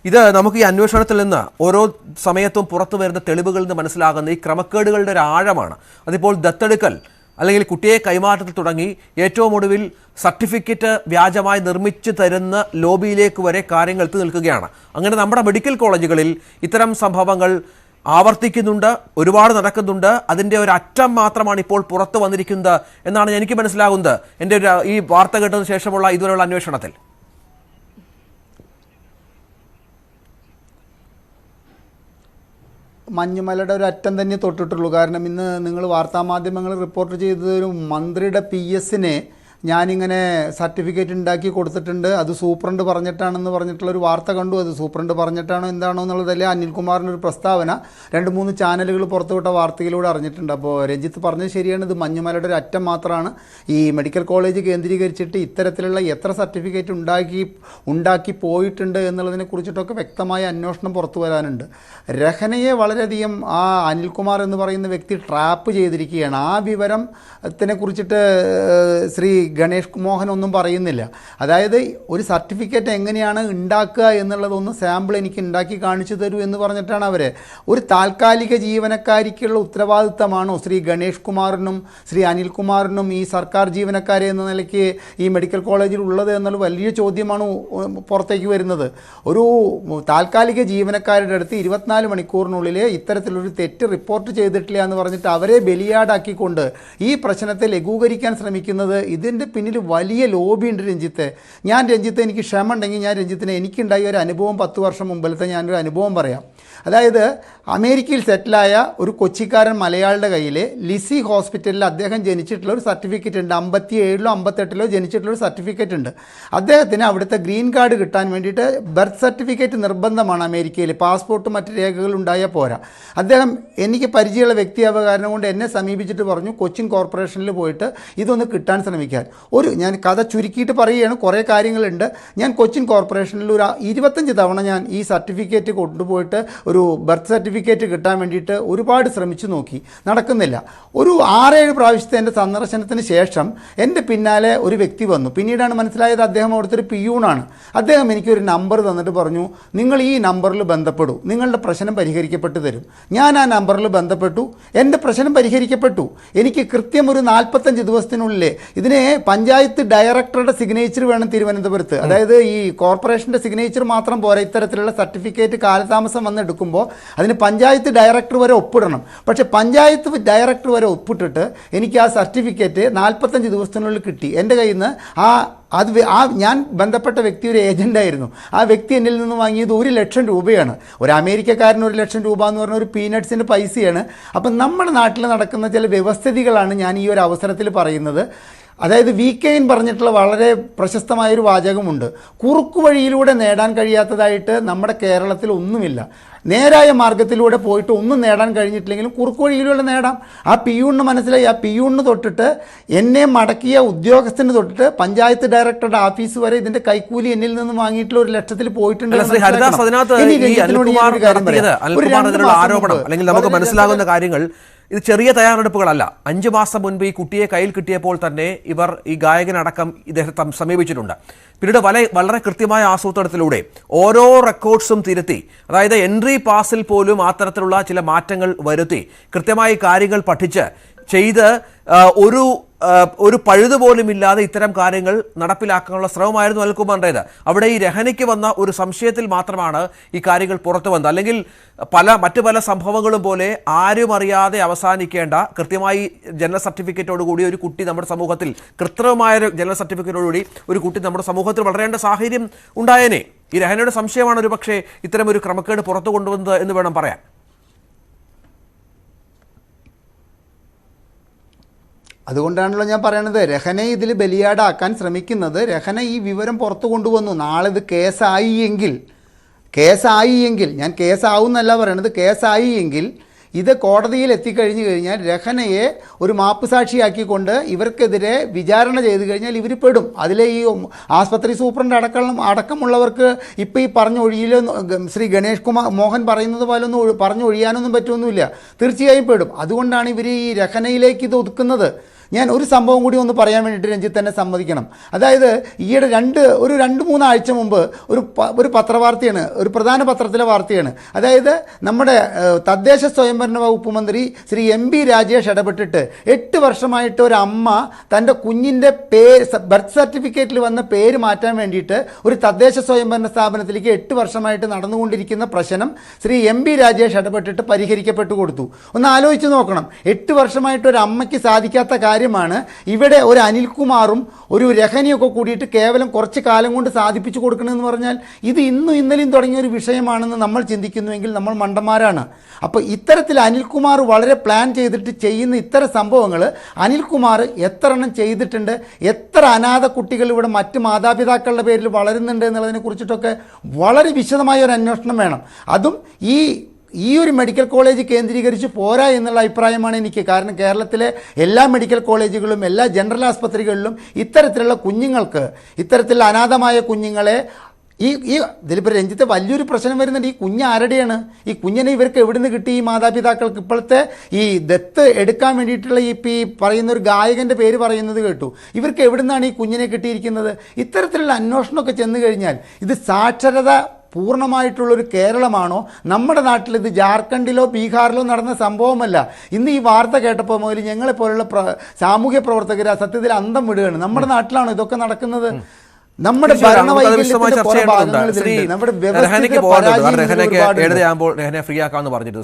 ഇത് നമുക്ക് ഈ അന്വേഷണത്തിൽ നിന്ന് ഓരോ സമയത്തും പുറത്തു വരുന്ന തെളിവുകളിൽ നിന്ന് മനസ്സിലാകുന്ന ഈ ക്രമക്കേടുകളുടെ ഒരു ആഴമാണ്. അതിപ്പോൾ ദത്തെടുക്കൽ അല്ലെങ്കിൽ കുട്ടിയെ കൈമാറ്റത്തിൽ തുടങ്ങി ഏറ്റവും ഒടുവിൽ സർട്ടിഫിക്കറ്റ് വ്യാജമായി നിർമ്മിച്ചു തരുന്ന ലോബിയിലേക്ക് വരെ കാര്യങ്ങൾ എത്തി നിൽക്കുകയാണ്. അങ്ങനെ നമ്മുടെ മെഡിക്കൽ കോളേജുകളിൽ ഇത്തരം സംഭവങ്ങൾ ആവർത്തിക്കുന്നുണ്ട്, ഒരുപാട് നടക്കുന്നുണ്ട്. അതിൻ്റെ ഒരു അറ്റം മാത്രമാണ് ഇപ്പോൾ പുറത്തു വന്നിരിക്കുന്നത് എന്നാണ് എനിക്ക് മനസ്സിലാകുന്നത് എൻ്റെ ഈ വാർത്ത കേട്ടതിന് ശേഷമുള്ള ഇതുവരെയുള്ള അന്വേഷണത്തിൽ. മഞ്ഞുമലയുടെ ഒരു അറ്റം തന്നെ തൊട്ടിട്ടുള്ളൂ. കാരണം ഇന്ന് നിങ്ങൾ വാർത്താമാധ്യമങ്ങൾ റിപ്പോർട്ട് ചെയ്തത് ഒരു മന്ത്രിയുടെ PSനെ ഞാനിങ്ങനെ സർട്ടിഫിക്കറ്റ് ഉണ്ടാക്കി കൊടുത്തിട്ടുണ്ട്, അത് സൂപ്രണ്ട് പറഞ്ഞിട്ടാണെന്ന് പറഞ്ഞിട്ടുള്ളൊരു വാർത്ത കണ്ടു. അത് സൂപ്രണ്ട് പറഞ്ഞിട്ടാണോ എന്താണോ എന്നുള്ളതല്ലേ അനിൽകുമാറിൻ്റെ ഒരു പ്രസ്താവന 2-3 ചാനലുകൾ പുറത്തുവിട്ട വാർത്തയിലൂടെ അറിഞ്ഞിട്ടുണ്ട്. അപ്പോൾ രഞ്ജിത്ത് പറഞ്ഞത് ശരിയാണ്, ഇത് മഞ്ഞുമലയുടെ ഒരു അറ്റം മാത്രമാണ്. ഈ മെഡിക്കൽ കോളേജ് കേന്ദ്രീകരിച്ചിട്ട് ഇത്തരത്തിലുള്ള എത്ര സർട്ടിഫിക്കറ്റ് ഉണ്ടാക്കി പോയിട്ടുണ്ട് എന്നുള്ളതിനെ കുറിച്ചിട്ടൊക്കെ വ്യക്തമായ അന്വേഷണം പുറത്തു വരാനുണ്ട്. രഹനയെ വളരെയധികം ആ അനിൽകുമാർ എന്ന് പറയുന്ന വ്യക്തി ട്രാപ്പ് ചെയ്തിരിക്കുകയാണ്. ആ വിവരത്തിനെ കുറിച്ചിട്ട് ശ്രീ ഗണേഷ് മോഹൻ ഒന്നും പറയുന്നില്ല. അതായത് ഒരു സർട്ടിഫിക്കറ്റ് എങ്ങനെയാണ് ഉണ്ടാക്കുക എന്നുള്ളതൊന്ന് സാമ്പിൾ എനിക്ക് ഉണ്ടാക്കി കാണിച്ചു തരൂ എന്ന് പറഞ്ഞിട്ടാണ് അവർ. ഒരു താൽക്കാലിക ജീവനക്കാരിക്കുള്ള ഉത്തരവാദിത്തമാണോ ശ്രീ ഗണേഷ് കുമാറിനും ശ്രീ അനിൽകുമാറിനും ഈ സർക്കാർ ജീവനക്കാരെ എന്ന നിലയ്ക്ക് ഈ മെഡിക്കൽ കോളേജിൽ ഉള്ളത് എന്നുള്ള വലിയ ചോദ്യമാണ് പുറത്തേക്ക് വരുന്നത്. ഒരു താൽക്കാലിക ജീവനക്കാരുടെ അടുത്ത് 24 മണിക്കൂറിനുള്ളിൽ ഇത്തരത്തിലൊരു തെറ്റ് റിപ്പോർട്ട് ചെയ്തിട്ടില്ല എന്ന് പറഞ്ഞിട്ട് അവരെ ബലിയാടാക്കിക്കൊണ്ട് ഈ പ്രശ്നത്തെ ലഘൂകരിക്കാൻ ശ്രമിക്കുന്നത്, ഇതിൻ്റെ പിന്നിൽ വലിയ ലോബി ഉണ്ട് രഞ്ജിത്തെ. എനിക്ക് ക്ഷമ ഉണ്ടെങ്കിൽ ഞാൻ രഞ്ജിത്തിന് എനിക്കുണ്ടായ ഒരു അനുഭവം 10 വർഷം മുമ്പിലത്തെ ഞാനൊരു അനുഭവം പറയാം. അതായത് അമേരിക്കയിൽ സെറ്റിലായ ഒരു കൊച്ചിക്കാരൻ മലയാളിയുടെ കയ്യിൽ ലിസി ഹോസ്പിറ്റലിൽ അദ്ദേഹം ജനിച്ചിട്ടുള്ള ഒരു സർട്ടിഫിക്കറ്റ് ഉണ്ട്. 57-ലോ 58-ലോ ജനിച്ചിട്ടുള്ള ഒരു സർട്ടിഫിക്കറ്റ് ഉണ്ട്. അദ്ദേഹത്തിന് അവിടുത്തെ ഗ്രീൻ കാർഡ് കിട്ടാൻ വേണ്ടിയിട്ട് ബർത്ത് സർട്ടിഫിക്കറ്റ് നിർബന്ധമാണ് അമേരിക്കയിൽ. പാസ്പോർട്ട് മറ്റ് രേഖകൾ ഉണ്ടായാൽ പോരാ. അദ്ദേഹം എനിക്ക് പരിചയമുള്ള വ്യക്തിയാവുക കാരണം കൊണ്ട് എന്നെ സമീപിച്ചിട്ട് പറഞ്ഞു കൊച്ചിൻ കോർപ്പറേഷനിൽ പോയിട്ട് ഇതൊന്ന് കിട്ടാൻ ശ്രമിക്കാൻ. ഞാൻ കഥ ചുരുക്കിയിട്ട് പറയുകയാണ്, കുറേ കാര്യങ്ങളുണ്ട്. ഞാൻ കൊച്ചിൻ കോർപ്പറേഷനിൽ ഒരു 25 തവണ ഞാൻ ഈ സർട്ടിഫിക്കറ്റ് കൊണ്ടുപോയിട്ട് ഒരു ബർത്ത് സർട്ടിഫിക്കറ്റ് കിട്ടാൻ വേണ്ടിയിട്ട് ഒരുപാട് ശ്രമിച്ചു നോക്കി, നടക്കുന്നില്ല. ഒരു 6-7 പ്രാവശ്യത്തെ എൻ്റെ സന്ദർശനത്തിന് ശേഷം എൻ്റെ പിന്നാലെ ഒരു വ്യക്തി വന്നു. പിന്നീടാണ് മനസ്സിലായത് അദ്ദേഹം അവിടുത്തെ ഒരു പിയൂണാണ്. അദ്ദേഹം എനിക്കൊരു നമ്പർ തന്നിട്ട് പറഞ്ഞു, നിങ്ങൾ ഈ നമ്പറിൽ ബന്ധപ്പെടൂ, നിങ്ങളുടെ പ്രശ്നം പരിഹരിക്കപ്പെട്ടു തരും. ഞാൻ ആ നമ്പറിൽ ബന്ധപ്പെട്ടു, എൻ്റെ പ്രശ്നം പരിഹരിക്കപ്പെട്ടു. എനിക്ക് കൃത്യം ഒരു 45 ദിവസത്തിനുള്ളിൽ ഇതിനെ പഞ്ചായത്ത് ഡയറക്ടറുടെ സിഗ്നേച്ചർ വേണം തിരുവനന്തപുരത്ത്. അതായത് ഈ കോർപ്പറേഷൻ്റെ സിഗ്നേച്ചർ മാത്രം പോരാ, ഇത്തരത്തിലുള്ള സർട്ടിഫിക്കറ്റ് കാലതാമസം വന്നെടുക്കുമ്പോൾ അതിന് പഞ്ചായത്ത് ഡയറക്ടർ വരെ ഒപ്പിടണം. പക്ഷേ പഞ്ചായത്ത് ഡയറക്ടർ വരെ ഒപ്പിട്ടിട്ട് എനിക്ക് ആ സർട്ടിഫിക്കറ്റ് 45 ദിവസത്തിനുള്ളിൽ കിട്ടി. എൻ്റെ കയ്യിൽ നിന്ന് ഞാൻ ബന്ധപ്പെട്ട വ്യക്തി ഒരു ഏജൻ്റായിരുന്നു. ആ വ്യക്തി എന്നിൽ നിന്ന് വാങ്ങിയത് 1 ലക്ഷം രൂപയാണ്. ഒരു അമേരിക്കക്കാരന് 1 ലക്ഷം രൂപ എന്ന് പറഞ്ഞ ഒരു പീനട്സിൻ്റെ പൈസയാണ്. അപ്പം നമ്മുടെ നാട്ടിൽ നടക്കുന്ന ചില വ്യവസ്ഥിതികളാണ് ഞാൻ ഈ ഒരു അവസരത്തിൽ പറയുന്നത്. അതായത് VK പറഞ്ഞിട്ടുള്ള വളരെ പ്രശസ്തമായൊരു വാചകമുണ്ട്, കുറുക്കു വഴിയിലൂടെ നേടാൻ കഴിയാത്തതായിട്ട് നമ്മുടെ കേരളത്തിൽ ഒന്നുമില്ല. നേരായ മാർഗത്തിലൂടെ പോയിട്ട് ഒന്നും നേടാൻ കഴിഞ്ഞിട്ടില്ലെങ്കിലും കുറുക്കു വഴിയിലൂടെ നേടാം. ആ പിയൂണിന് മനസ്സിലായി. ആ പിയൂണിന് തൊട്ടിട്ട് എന്നെ മടക്കിയ ഉദ്യോഗസ്ഥന് തൊട്ടിട്ട് പഞ്ചായത്ത് ഡയറക്ടറുടെ ഓഫീസ് വരെ ഇതിന്റെ കൈക്കൂലി എന്നിൽ നിന്ന് വാങ്ങിയിട്ടുള്ള 1 ലക്ഷത്തിൽ പോയിട്ടുണ്ട്. ആരോപണം അല്ലെങ്കിൽ നമുക്ക് മനസ്സിലാകുന്ന കാര്യങ്ങൾ ഇത് ചെറിയ തയ്യാറെടുപ്പുകളല്ല. 5 മാസം മുൻപ് ഈ കുട്ടിയെ കയ്യിൽ കിട്ടിയപ്പോൾ തന്നെ ഇവർ ഈ ഗായകനടക്കം ഇദ്ദേഹത്തെ സമീപിച്ചിട്ടുണ്ട്. പിന്നീട് വളരെ കൃത്യമായ ആസൂത്രണത്തിലൂടെ ഓരോ റെക്കോർഡ്സും തിരുത്തി, അതായത് എൻട്രി പാസിൽ പോലും അത്തരത്തിലുള്ള ചില മാറ്റങ്ങൾ വരുത്തി കൃത്യമായി കാര്യങ്ങൾ പഠിച്ച് ചെയ്ത് ഒരു പഴുതുപോലും ഇല്ലാതെ ഇത്തരം കാര്യങ്ങൾ നടപ്പിലാക്കാനുള്ള ശ്രമമായിരുന്നു അനിൽകുമാറിൻ്റേത്. അവിടെ ഈ രഹനയ്ക്ക് വന്ന ഒരു സംശയത്തിൽ മാത്രമാണ് ഈ കാര്യങ്ങൾ പുറത്തു വന്നത്. അല്ലെങ്കിൽ മറ്റു പല സംഭവങ്ങളും പോലെ ആരും അറിയാതെ അവസാനിക്കേണ്ട കൃത്യമായി ജനന സർട്ടിഫിക്കറ്റോടുകൂടി ഒരു കുട്ടി നമ്മുടെ സമൂഹത്തിൽ, കൃത്രിമമായ ജനന സർട്ടിഫിക്കറ്റോടുകൂടി ഒരു കുട്ടി നമ്മുടെ സമൂഹത്തിൽ വളരേണ്ട സാഹചര്യം ഉണ്ടായേനെ. ഈ രഹനയുടെ സംശയമാണ് ഒരു പക്ഷേ ഇത്തരം ഒരു ക്രമക്കേട് പുറത്തു കൊണ്ടുവന്നത് എന്ന് വേണം പറയാൻ. അതുകൊണ്ടാണല്ലോ ഞാൻ പറയണത്, രഹനെ ഇതിൽ ബലിയാടാക്കാൻ ശ്രമിക്കുന്നത്. രഹന ഈ വിവരം പുറത്തു കൊണ്ടുവന്നു. നാളെ ഇത് കേസായി എങ്കിൽ ഞാൻ കേസാവും എന്നല്ല പറയണത്, കേസായി എങ്കിൽ ഇത് കോടതിയിൽ എത്തിക്കഴിഞ്ഞു കഴിഞ്ഞാൽ രഹനയെ ഒരു മാപ്പ് സാക്ഷിയാക്കിക്കൊണ്ട് ഇവർക്കെതിരെ വിചാരണ ചെയ്തു കഴിഞ്ഞാൽ ഇവർ പെടും. അതിലെ ഈ ആസ്പത്രി സൂപ്രണ്ട് അടക്കമുള്ളവർക്ക് ഇപ്പോൾ ഈ പറഞ്ഞൊഴിയിലോ ശ്രീ ഗണേഷ് മോഹൻ പറയുന്നത് പോലെ ഒന്നും പറഞ്ഞൊഴിയാനൊന്നും പറ്റുമൊന്നുമില്ല, തീർച്ചയായും പെടും. അതുകൊണ്ടാണ് ഇവർ ഈ രഹനയിലേക്ക് ഇത് ഒതുക്കുന്നത്. ഞാൻ ഒരു സംഭവം കൂടി ഒന്ന് പറയാൻ വേണ്ടിയിട്ട് രഞ്ജിത്ത് തന്നെ സമ്മതിക്കണം. അതായത് ഈയിടെ ഒരു 2-3 ആഴ്ച മുമ്പ് ഒരു പത്രവാർത്തയാണ്, ഒരു പ്രധാന പത്രത്തിലെ വാർത്തയാണ്. അതായത് നമ്മുടെ തദ്ദേശ സ്വയംഭരണ വകുപ്പ് മന്ത്രി ശ്രീ MP രാജേഷ് ഇടപെട്ടിട്ട് 8 വർഷമായിട്ട് ഒരു അമ്മ തൻ്റെ കുഞ്ഞിൻ്റെ ബർത്ത് സർട്ടിഫിക്കറ്റിൽ വന്ന പേര് മാറ്റാൻ വേണ്ടിയിട്ട് ഒരു തദ്ദേശ സ്വയംഭരണ സ്ഥാപനത്തിലേക്ക് 8 വർഷമായിട്ട് നടന്നുകൊണ്ടിരിക്കുന്ന പ്രശ്നം ശ്രീ MP രാജേഷ് ഇടപെട്ടിട്ട് പരിഹരിക്കപ്പെട്ടു കൊടുത്തു. ഒന്ന് ആലോചിച്ച് നോക്കണം, 8 വർഷമായിട്ട് ഒരു അമ്മയ്ക്ക് സാധിക്കാത്ത കാര്യമാണ് ഇവിടെ ഒരു അനിൽകുമാറും ഒരു രഹനിയൊക്കെ കൂടിയിട്ട് കേവലം കുറച്ച് കാലം കൊണ്ട് സാധിപ്പിച്ചു കൊടുക്കണമെന്ന് പറഞ്ഞാൽ ഇത് ഇന്നും ഇന്നലെയും തുടങ്ങിയ ഒരു വിഷയമാണെന്ന് നമ്മൾ ചിന്തിക്കുന്നുവെങ്കിൽ നമ്മൾ മണ്ടന്മാരാണ്. അപ്പോൾ ഇത്തരത്തിൽ അനിൽകുമാർ വളരെ പ്ലാൻ ചെയ്തിട്ട് ചെയ്യുന്ന ഇത്തരം സംഭവങ്ങൾ അനിൽകുമാർ എത്ര എണ്ണം ചെയ്തിട്ടുണ്ട്, എത്ര അനാഥ കുട്ടികൾ ഇവിടെ മറ്റ് മാതാപിതാക്കളുടെ പേരിൽ വളരുന്നുണ്ട് എന്നുള്ളതിനെ കുറിച്ചിട്ടൊക്കെ വളരെ വിശദമായ ഒരു അന്വേഷണം വേണം. അതും ഈ ഒരു മെഡിക്കൽ കോളേജ് കേന്ദ്രീകരിച്ച് പോരാ എന്നുള്ള അഭിപ്രായമാണ് എനിക്ക്. കാരണം കേരളത്തിലെ എല്ലാ മെഡിക്കൽ കോളേജുകളിലും എല്ലാ ജനറൽ ആസ്പത്രികളിലും ഇത്തരത്തിലുള്ള കുഞ്ഞുങ്ങൾക്ക്, ഇത്തരത്തിലുള്ള അനാഥമായ കുഞ്ഞുങ്ങളെ ഇതിലിപ്പോൾ രഞ്ജിത്ത് വലിയൊരു പ്രശ്നം വരുന്നുണ്ട്. ഈ കുഞ്ഞ് ആരുടെയാണ്? ഈ കുഞ്ഞിനെ ഇവർക്ക് എവിടുന്ന് കിട്ടി? ഈ മാതാപിതാക്കൾക്ക് ഇപ്പോഴത്തെ ഈ ദത്ത് എടുക്കാൻ വേണ്ടിയിട്ടുള്ള ഈ പറയുന്ന ഒരു ഗായകൻ്റെ പേര് പറയുന്നത് കേട്ടു. ഇവർക്ക് എവിടുന്നാണ് ഈ കുഞ്ഞിനെ കിട്ടിയിരിക്കുന്നത്? ഇത്തരത്തിലുള്ള അന്വേഷണമൊക്കെ ചെന്ന് കഴിഞ്ഞാൽ ഇത് സാക്ഷരത പൂർണ്ണമായിട്ടുള്ളൊരു കേരളമാണോ? നമ്മുടെ നാട്ടിൽ ഇത് ജാർഖണ്ഡിലോ ബീഹാറിലോ നടന്ന സംഭവമല്ല. ഇന്ന് ഈ വാർത്ത കേട്ടപ്പോൾ മുതൽ ഞങ്ങളെപ്പോലുള്ള സാമൂഹ്യ പ്രവർത്തകർ സത്യത്തിൽ അന്തം വിടുകയാണ്. നമ്മുടെ നാട്ടിലാണോ ഇതൊക്കെ നടക്കുന്നത്? നമ്മുടെ രഹന ഫ്രീ ആക്കാമെന്ന് പറഞ്ഞിട്ട്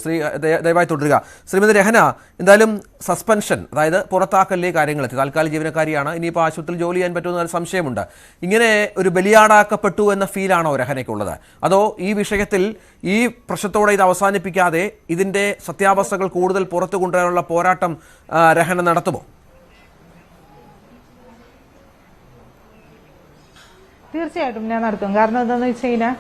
ദയവായി തുടരുക. ശ്രീമതി രഹന, എന്തായാലും സസ്പെൻഷൻ, അതായത് പുറത്താക്കലിലെ കാര്യങ്ങളെത്തി, താൽക്കാലിക ജീവനക്കാരിയാണ്, ഇനിയിപ്പോൾ ആശുപത്രിയിൽ ജോലി ചെയ്യാൻ പറ്റുമെന്ന് സംശയമുണ്ട്. ഇങ്ങനെ ഒരു ബലിയാടാക്കപ്പെട്ടു എന്ന ഫീലാണോ രഹനയ്ക്കുള്ളത്? അതോ ഈ വിഷയത്തിൽ ഈ പ്രശ്നത്തോടെ ഇത് അവസാനിപ്പിക്കാതെ ഇതിന്റെ സത്യാവസ്ഥകൾ കൂടുതൽ പുറത്തു കൊണ്ടുവരാനുള്ള പോരാട്ടം രഹന നടത്തുമോ? തീർച്ചയായിട്ടും ഞാൻ നടത്തും. കാരണം എന്താണെന്ന് വെച്ച് കഴിഞ്ഞാൽ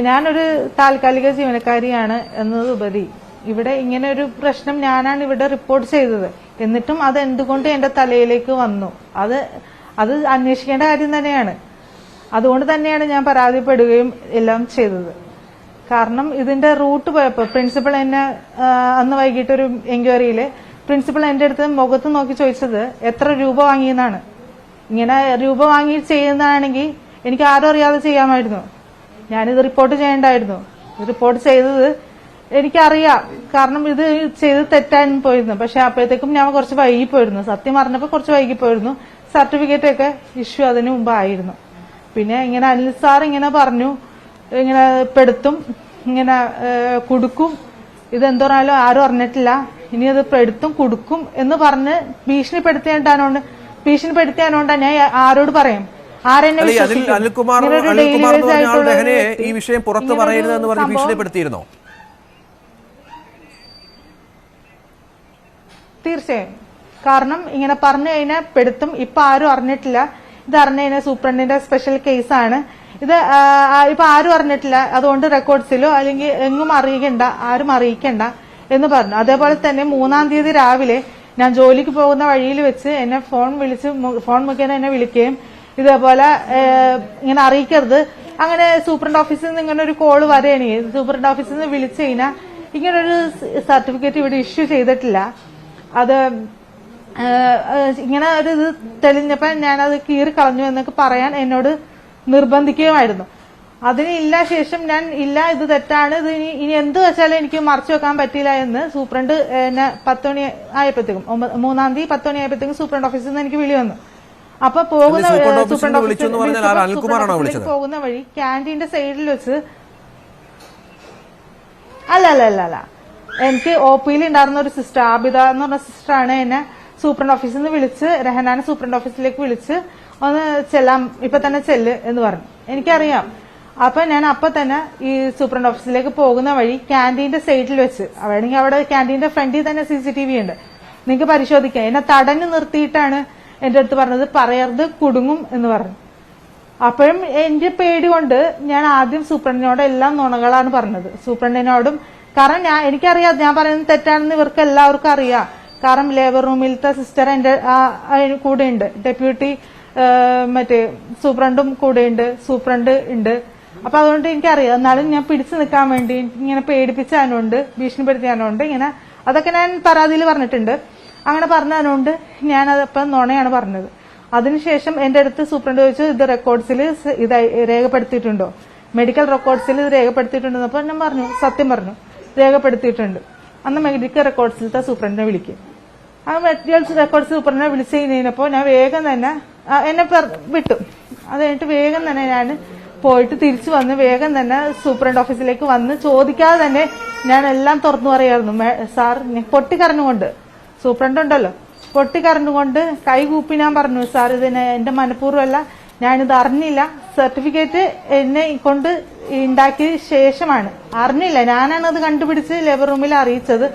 ഞാനൊരു താൽക്കാലിക ജീവനക്കാരിയാണ് എന്നതുപരി ഇവിടെ ഇങ്ങനെ ഒരു പ്രശ്നം ഞാനാണ് ഇവിടെ റിപ്പോർട്ട് ചെയ്തത്. എന്നിട്ടും അത് എന്തുകൊണ്ട് എന്റെ തലയിലേക്ക് വന്നു, അത് അന്വേഷിക്കേണ്ട കാര്യം തന്നെയാണ്. അതുകൊണ്ട് തന്നെയാണ് ഞാൻ പരാതിപ്പെടുകയും എല്ലാം ചെയ്തത്. കാരണം ഇതിന്റെ റൂട്ട് പോയപ്പോൾ പ്രിൻസിപ്പൾ എന്നെ അന്ന് വൈകിട്ടൊരു എൻക്വയറിയിൽ പ്രിൻസിപ്പൾ എന്റെ അടുത്ത് മുഖത്ത് നോക്കി ചോദിച്ചത് എത്ര രൂപ വാങ്ങിയെന്നാണ്. ഇങ്ങനെ രൂപ വാങ്ങി ചെയ്യുന്നതാണെങ്കിൽ എനിക്ക് ആരും അറിയാതെ ചെയ്യാമായിരുന്നു. ഞാനിത് റിപ്പോർട്ട് ചെയ്യേണ്ടായിരുന്നു. റിപ്പോർട്ട് ചെയ്തത് എനിക്കറിയാം, കാരണം ഇത് ചെയ്ത് തെറ്റാൻ പോയിരുന്നു. പക്ഷെ അപ്പോഴത്തേക്കും ഞാൻ കുറച്ച് വൈകിപ്പോയിരുന്നു. സത്യം പറഞ്ഞപ്പോൾ കുറച്ച് വൈകിപ്പോയിരുന്നു. സർട്ടിഫിക്കറ്റ് ഒക്കെ ഇഷ്യൂ അതിന് മുമ്പായിരുന്നു. പിന്നെ ഇങ്ങനെ അനിൽ സാർ ഇങ്ങനെ പറഞ്ഞു, ഇങ്ങനെ പെടുത്തും, ഇങ്ങനെ കൊടുക്കും, ഇതെന്തോറായാലും ആരും അറിഞ്ഞിട്ടില്ല, ഇനി അത് പെടുത്തും കൊടുക്കും എന്ന് പറഞ്ഞ് ഭീഷണിപ്പെടുത്തിയാനോണ്ടാ ഞാൻ ആരോട് പറയും? ആരെന്നെ ഈ വിഷയം പുറത്തു പറയരുതെന്ന് പറഞ്ഞ് ഭീഷണിപ്പെടുത്തിയിരുന്നോ? തീർച്ചയായും. കാരണം ഇങ്ങനെ പറഞ്ഞു കഴിഞ്ഞാൽ പെടുത്തും. ഇപ്പൊ ആരും അറിഞ്ഞിട്ടില്ല. ഇത് അറിഞ്ഞു കഴിഞ്ഞാൽ സൂപ്രണ്ടിന്റെ സ്പെഷ്യൽ കേസാണ്. ഇത് ഇപ്പൊ ആരും അറിഞ്ഞിട്ടില്ല, അതുകൊണ്ട് റെക്കോർഡ്സിലോ അല്ലെങ്കിൽ എങ്ങും ആരും അറിയിക്കണ്ട എന്ന് പറഞ്ഞു. അതേപോലെ തന്നെ 3-ാം തീയതി രാവിലെ ഞാൻ ജോലിക്ക് പോകുന്ന വഴിയിൽ വെച്ച് എന്നെ ഫോൺ മുഖേന എന്നെ വിളിക്കുകയും ഇതേപോലെ ഇങ്ങനെ അറിയിക്കരുത്, അങ്ങനെ സൂപ്രണ്ട് ഓഫീസിൽ നിന്ന് ഇങ്ങനെ ഒരു കോള് വരികയാണെങ്കിൽ സൂപ്രണ്ട് ഓഫീസിൽ നിന്ന് വിളിച്ചു കഴിഞ്ഞാൽ ഇങ്ങനൊരു സർട്ടിഫിക്കറ്റ് ഇവിടെ ഇഷ്യൂ ചെയ്തിട്ടില്ല, അത് ഇങ്ങനെ ഒരു ഇത് തെളിഞ്ഞപ്പോൾ ഞാനത് കീറിക്കളഞ്ഞു എന്നൊക്കെ പറയാൻ എന്നോട് നിർബന്ധിക്കുകയുമായിരുന്നു. അതിനില്ല ശേഷം ഞാൻ ഇല്ല, ഇത് തെറ്റാണ്, ഇത് ഇനി എന്ത് വെച്ചാലും എനിക്ക് മറച്ചു വെക്കാൻ പറ്റില്ല എന്ന് സൂപ്രണ്ട് എന്നെ 10 മണി ആയപ്പോഴത്തേക്കും 3-ാം തീയതി 10 മണി ആയപ്പോഴത്തേക്കും സൂപ്രണ്ട് ഓഫീസിൽ നിന്ന് എനിക്ക് വിളി വന്നു. അപ്പൊ പോകുന്ന പോകുന്ന വഴി ക്യാൻറ്റീന്റെ സൈഡിൽ വെച്ച് അല്ല എനിക്ക് OP-യിൽ ഉണ്ടായിരുന്ന ഒരു സിസ്റ്റർ ആബിദ എന്ന് പറഞ്ഞ സിസ്റ്ററാണ് എന്നെ സൂപ്രണ്ട് ഓഫീസിൽ നിന്ന് വിളിച്ച്, രഹനാനെ സൂപ്രണ്ട് ഓഫീസിലേക്ക് വിളിച്ച് ഒന്ന് ചെല്ലാം, ഇപ്പൊ തന്നെ ചെല്ല് എന്ന് പറഞ്ഞു. എനിക്കറിയാം. അപ്പൊ ഞാൻ അപ്പൊ തന്നെ ഈ സൂപ്രണ്ട് ഓഫീസിലേക്ക് പോകുന്ന വഴി ക്യാൻറ്റീന്റെ സൈഡിൽ വെച്ച്, വേണമെങ്കിൽ അവിടെ ക്യാൻറ്റീന്റെ ഫ്രണ്ടിൽ തന്നെ CCTV ഉണ്ട്, നിങ്ങൾക്ക് പരിശോധിക്കാം, എന്നെ തടഞ്ഞു നിർത്തിയിട്ടാണ് എന്റെ അടുത്ത് പറഞ്ഞത് പറയരുത് കുടുങ്ങും എന്ന് പറഞ്ഞു. അപ്പോഴും എന്റെ പേടി കൊണ്ട് ഞാൻ ആദ്യം സൂപ്രണ്ടിനോട് എല്ലാം നുണകളാണ് പറഞ്ഞത്. സൂപ്രണ്ടിനോടും, കാരണം എനിക്കറിയാം ഞാൻ പറയുന്നത് തെറ്റാണെന്ന് ഇവർക്ക് എല്ലാവർക്കും അറിയാം. കാരണം ലേബർ റൂമിലത്തെ സിസ്റ്റർ എന്റെ കൂടെ ഉണ്ട്, ഡെപ്യൂട്ടി മറ്റേ സൂപ്രണ്ടും കൂടെ ഉണ്ട്, സൂപ്രണ്ട് ഉണ്ട്. അപ്പൊ അതുകൊണ്ട് എനിക്കറിയാം. എന്നാലും ഞാൻ പിടിച്ചു നിൽക്കാൻ വേണ്ടി ഇങ്ങനെ പേടിപ്പിച്ചാനുണ്ട്, ഭീഷണിപ്പെടുത്തിയാനുണ്ട്, ഇങ്ങനെ അതൊക്കെ ഞാൻ പരാതിയിൽ പറഞ്ഞിട്ടുണ്ട്. അങ്ങനെ പറഞ്ഞതുകൊണ്ട് ഞാനതപ്പം നുണയാണ് പറഞ്ഞത്. അതിനുശേഷം എന്റെ അടുത്ത് സൂപ്രണ്ട് ചോദിച്ചു, ഇത് റെക്കോർഡ്സിൽ ഇത് രേഖപ്പെടുത്തിയിട്ടുണ്ടോ, മെഡിക്കൽ റെക്കോർഡ്സിൽ ഇത് രേഖപ്പെടുത്തിയിട്ടുണ്ടെന്ന്. അപ്പോൾ ഞാൻ പറഞ്ഞു, സത്യം പറഞ്ഞു, രേഖപ്പെടുത്തിയിട്ടുണ്ട്. അന്ന് മെഡിക്കൽ റെക്കോർഡ്സിലത്തെ സൂപ്രണ്ടിനെ വിളിക്കും. ആ മെഡിക്കൽ റെക്കോർഡ്സ് സൂപ്രണ്ടിനെ വിളിച്ചു കഴിഞ്ഞപ്പോൾ ഞാൻ വേഗം തന്നെ എന്നെ വിട്ടു. അത് കഴിഞ്ഞിട്ട് വേഗം തന്നെ ഞാൻ പോയിട്ട് തിരിച്ചു വന്ന് വേഗം തന്നെ സൂപ്രണ്ട് ഓഫീസിലേക്ക് വന്ന് ചോദിക്കാതെ തന്നെ ഞാൻ എല്ലാം തുറന്നു പറയായിരുന്നു. സാർ, ഞാൻ പൊട്ടിക്കരഞ്ഞുകൊണ്ട്, സൂപ്രണ്ട് ഉണ്ടല്ലോ, പൊട്ടിക്കരഞ്ഞുകൊണ്ട് കൈകൂപ്പി ഞാൻ പറഞ്ഞു, സാർ ഇതിന് എന്റെ മനഃപൂർവ്വമല്ല, ഞാനിത് അറിഞ്ഞില്ല, സർട്ടിഫിക്കറ്റ് എന്നെ കൊണ്ട് ഉണ്ടാക്കിയ ശേഷമാണ്, അറിഞ്ഞില്ല, ഞാനാണ് അത് കണ്ടുപിടിച്ച് ലേബർ റൂമിൽ അറിയിച്ചത്.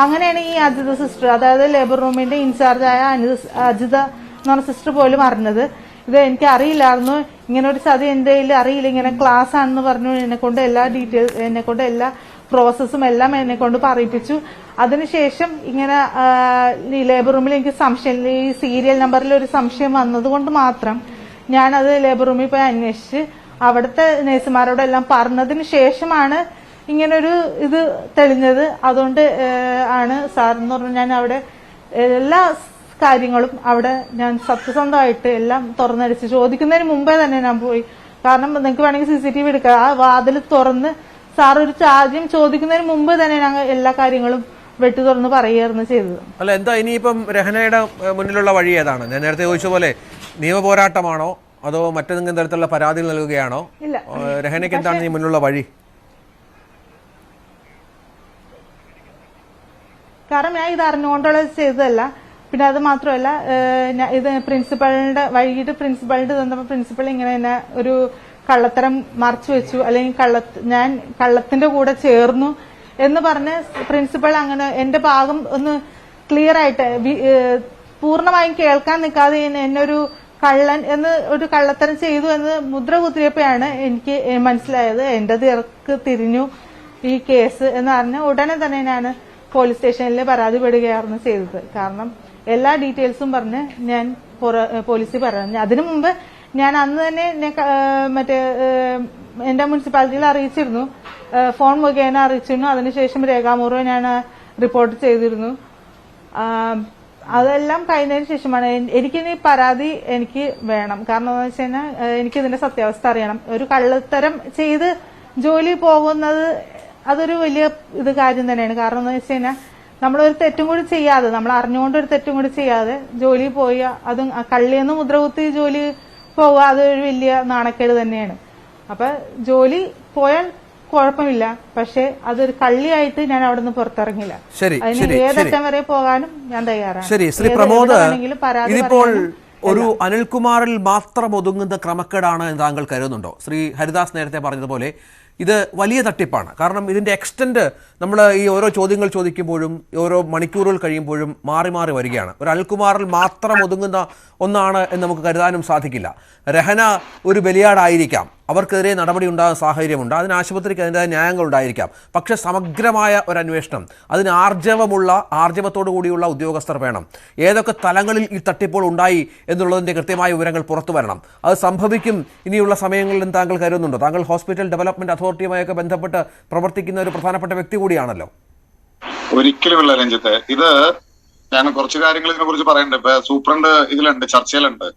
അങ്ങനെയാണ് ഈ അജിത സിസ്റ്റർ, അതായത് ലേബർ റൂമിന്റെ ഇൻചാർജായ അജിത എന്ന് പറഞ്ഞ സിസ്റ്റർ പോലും അറിഞ്ഞത്. ഇത് എനിക്ക് അറിയില്ലായിരുന്നു, ഇങ്ങനെ ഒരു ചതി എന്റെ കയ്യിൽ അറിയില്ല, ഇങ്ങനെ ക്ലാസ് ആണെന്ന് പറഞ്ഞു എന്നെ കൊണ്ട് എല്ലാ ഡീറ്റെയിൽസ്, എന്നെ കൊണ്ട് എല്ലാ പ്രോസസ്സും എല്ലാം എന്നെ കൊണ്ട് പറയിപ്പിച്ചു. അതിനുശേഷം ഇങ്ങനെ ഈ ലേബർ റൂമിൽ എനിക്ക് സംശയം, ഈ സീരിയൽ നമ്പറിൽ ഒരു സംശയം വന്നതുകൊണ്ട് മാത്രം ഞാനത് ലേബർ റൂമിൽ പോയി അന്വേഷിച്ച് അവിടുത്തെ നഴ്സുമാരോടെല്ലാം പറഞ്ഞതിന് ശേഷമാണ് ഇങ്ങനൊരു ഇത് തെളിഞ്ഞത്. അതുകൊണ്ട് ആണ് സാർ എന്ന് പറഞ്ഞാൽ ഞാൻ അവിടെ എല്ലാ കാര്യങ്ങളും അവിടെ ഞാൻ സത്യസന്ധമായിട്ട് എല്ലാം തുറന്നടിച്ച് ചോദിക്കുന്നതിന് മുമ്പേ തന്നെ ഞാൻ പോയി. കാരണം നിങ്ങൾക്ക് വേണമെങ്കിൽ CCTV എടുക്കാം, ആ വാതിൽ തുറന്ന് സാർ ഒരു ചോദ്യം ചോദിക്കുന്നതിന് മുമ്പ് തന്നെ ഞങ്ങൾ എല്ലാ കാര്യങ്ങളും വെട്ടി തുറന്ന് പറയുകയായിരുന്നു ചെയ്തത്. അല്ല, എന്താ ഇനിയിപ്പം രഹനയുടെ മുന്നിലുള്ള വഴി ഏതാണ്? ഞാൻ നേരത്തെ ചോദിച്ച പോലെ നിയമ പോരാട്ടമാണോ അതോ മറ്റേതെങ്കിലും തരത്തിലുള്ള പരാതികൾ നൽകുകയാണോ? ഇല്ല, രഹനയ്ക്ക് എന്താണ് ഈ മുന്നിലുള്ള വഴി? കാരണം ഞാൻ ഇത് അറിഞ്ഞുകൊണ്ടുള്ള ചെയ്തതല്ല. പിന്നെ അത് മാത്രമല്ല, ഇത് പ്രിൻസിപ്പളിന്റെ വൈകിട്ട് പ്രിൻസിപ്പളിന്റെ തന്നപ്പോൾ പ്രിൻസിപ്പൾ ഇങ്ങനെ തന്നെ ഒരു കള്ളത്തരം മറച്ചു വെച്ചു, അല്ലെങ്കിൽ ഞാൻ കള്ളത്തിന്റെ കൂടെ ചേർന്നു എന്ന് പറഞ്ഞ് പ്രിൻസിപ്പൾ അങ്ങനെ എന്റെ ഭാഗം ഒന്ന് ക്ലിയർ ആയിട്ട് പൂർണ്ണമായും കേൾക്കാൻ നിൽക്കാതെ എന്നെ ഒരു കള്ളൻ എന്ന് ഒരു കള്ളത്തരം ചെയ്തു എന്ന് മുദ്ര കുത്തിയപ്പോഴാണ് എനിക്ക് മനസ്സിലായത് എന്റെ ഇറക്ക് തിരിഞ്ഞു ഈ കേസ് എന്ന് പറഞ്ഞ് ഉടനെ തന്നെ ഞാൻ പോലീസ് സ്റ്റേഷനിൽ പരാതിപ്പെടുകയായിരുന്നു ചെയ്തത്. കാരണം എല്ലാ ഡീറ്റെയിൽസും പറഞ്ഞ് ഞാൻ പോലീസിൽ പറഞ്ഞു. അതിനു മുമ്പ് ഞാൻ അന്ന് തന്നെ മറ്റേ എന്റെ മുനിസിപ്പാലിറ്റിയിൽ അറിയിച്ചിരുന്നു, ഫോൺ മുഖേന അറിയിച്ചിരുന്നു. അതിനുശേഷം രേഖാപൂർവ്വം ഞാൻ റിപ്പോർട്ട് ചെയ്തിരുന്നു. അതെല്ലാം കഴിഞ്ഞതിന് ശേഷമാണ് എനിക്കിനി പരാതി എനിക്ക് വേണം. കാരണം എന്താ വെച്ച് കഴിഞ്ഞാൽ എനിക്ക് ഇതിന്റെ സത്യാവസ്ഥ അറിയണം. ഒരു കള്ളത്തരം ചെയ്ത് ജോലി പോകുന്നത് അതൊരു വലിയ കാര്യം തന്നെയാണ്. കാരണം എന്താ വെച്ച് കഴിഞ്ഞാൽ നമ്മളൊരു തെറ്റും കൂടി ചെയ്യാതെ, നമ്മൾ അറിഞ്ഞുകൊണ്ട് ഒരു തെറ്റും കൂടി ചെയ്യാതെ ജോലി പോയി അതും കള്ളിയെന്ന് മുദ്രകുത്തി ജോലി പോവുക, അതൊരു വലിയ നാണക്കേട് തന്നെയാണ്. അപ്പൊ ജോലി പോയാൽ കുഴപ്പമില്ല, പക്ഷെ അതൊരു കള്ളിയായിട്ട് ഞാൻ അവിടെ നിന്ന് പുറത്തിറങ്ങില്ല. അതിന് ഏതറ്റം വരെ പോകാനും ഞാൻ തയ്യാറാണ്. ശരി, ശ്രീ പ്രമോദ്, ഇതിപ്പോൾ ഒരു അനിൽകുമാറിൽ മാത്രം ഒതുങ്ങുന്ന ക്രമക്കേടാണ് എന്ന് താങ്കൾ കരുതുന്നുണ്ടോ? ശ്രീ ഹരിദാസ് നേരത്തെ പറഞ്ഞതുപോലെ ഇത് വലിയ തട്ടിപ്പാണ്. കാരണം ഇതിന്റെ എക്സ്റ്റന്റ് നമ്മൾ ഈ ഓരോ ചോദ്യങ്ങൾ ചോദിക്കുമ്പോഴും ഓരോ മണിക്കൂറുകൾ കഴിയുമ്പോഴും മാറി മാറി വരികയാണ്. ഒരു അനിൽകുമാറിൽ മാത്രം ഒതുങ്ങുന്ന ഒന്നാണ് എന്ന് നമുക്ക് കരുതാനും സാധിക്കില്ല. രഹന ഒരു ബലിയാടായിരിക്കാം, അവർക്കെതിരെ നടപടി ഉണ്ടാകുന്ന സാഹചര്യമുണ്ട്, അതിന് ആശുപത്രിക്ക് അതിൻ്റെതായ ന്യായങ്ങൾ ഉണ്ടായിരിക്കാം. പക്ഷെ സമഗ്രമായ ഒരു അന്വേഷണം, അതിന് ആർജവത്തോടു കൂടിയുള്ള ഉദ്യോഗസ്ഥർ വേണം. ഏതൊക്കെ തലങ്ങളിൽ ഈ തട്ടിപ്പോൾ ഉണ്ടായി എന്നുള്ളതിൻ്റെ കൃത്യമായ വിവരങ്ങൾ പുറത്തു വരണം. അത് സംഭവിക്കും ഇനിയുള്ള സമയങ്ങളിലും താങ്കൾ കരുതുന്നുണ്ടോ? താങ്കൾ ഹോസ്പിറ്റൽ ഡെവലപ്മെന്റ് അതോറിറ്റിയുമായൊക്കെ ബന്ധപ്പെട്ട് പ്രവർത്തിക്കുന്ന ഒരു പ്രധാനപ്പെട്ട വ്യക്തി കൂടിയാണല്ലോ. ഒരിക്കലുമില്ല രഞ്ജിത്ത്, ഇത് ഞാൻ കുറച്ച് കാര്യങ്ങൾ ഇതിനെ കുറിച്ച് പറയണ്ട്. ഇപ്പൊ സൂപ്രണ്ട് ഇതിലുണ്ട്, ചർച്ചയിലുണ്ട്.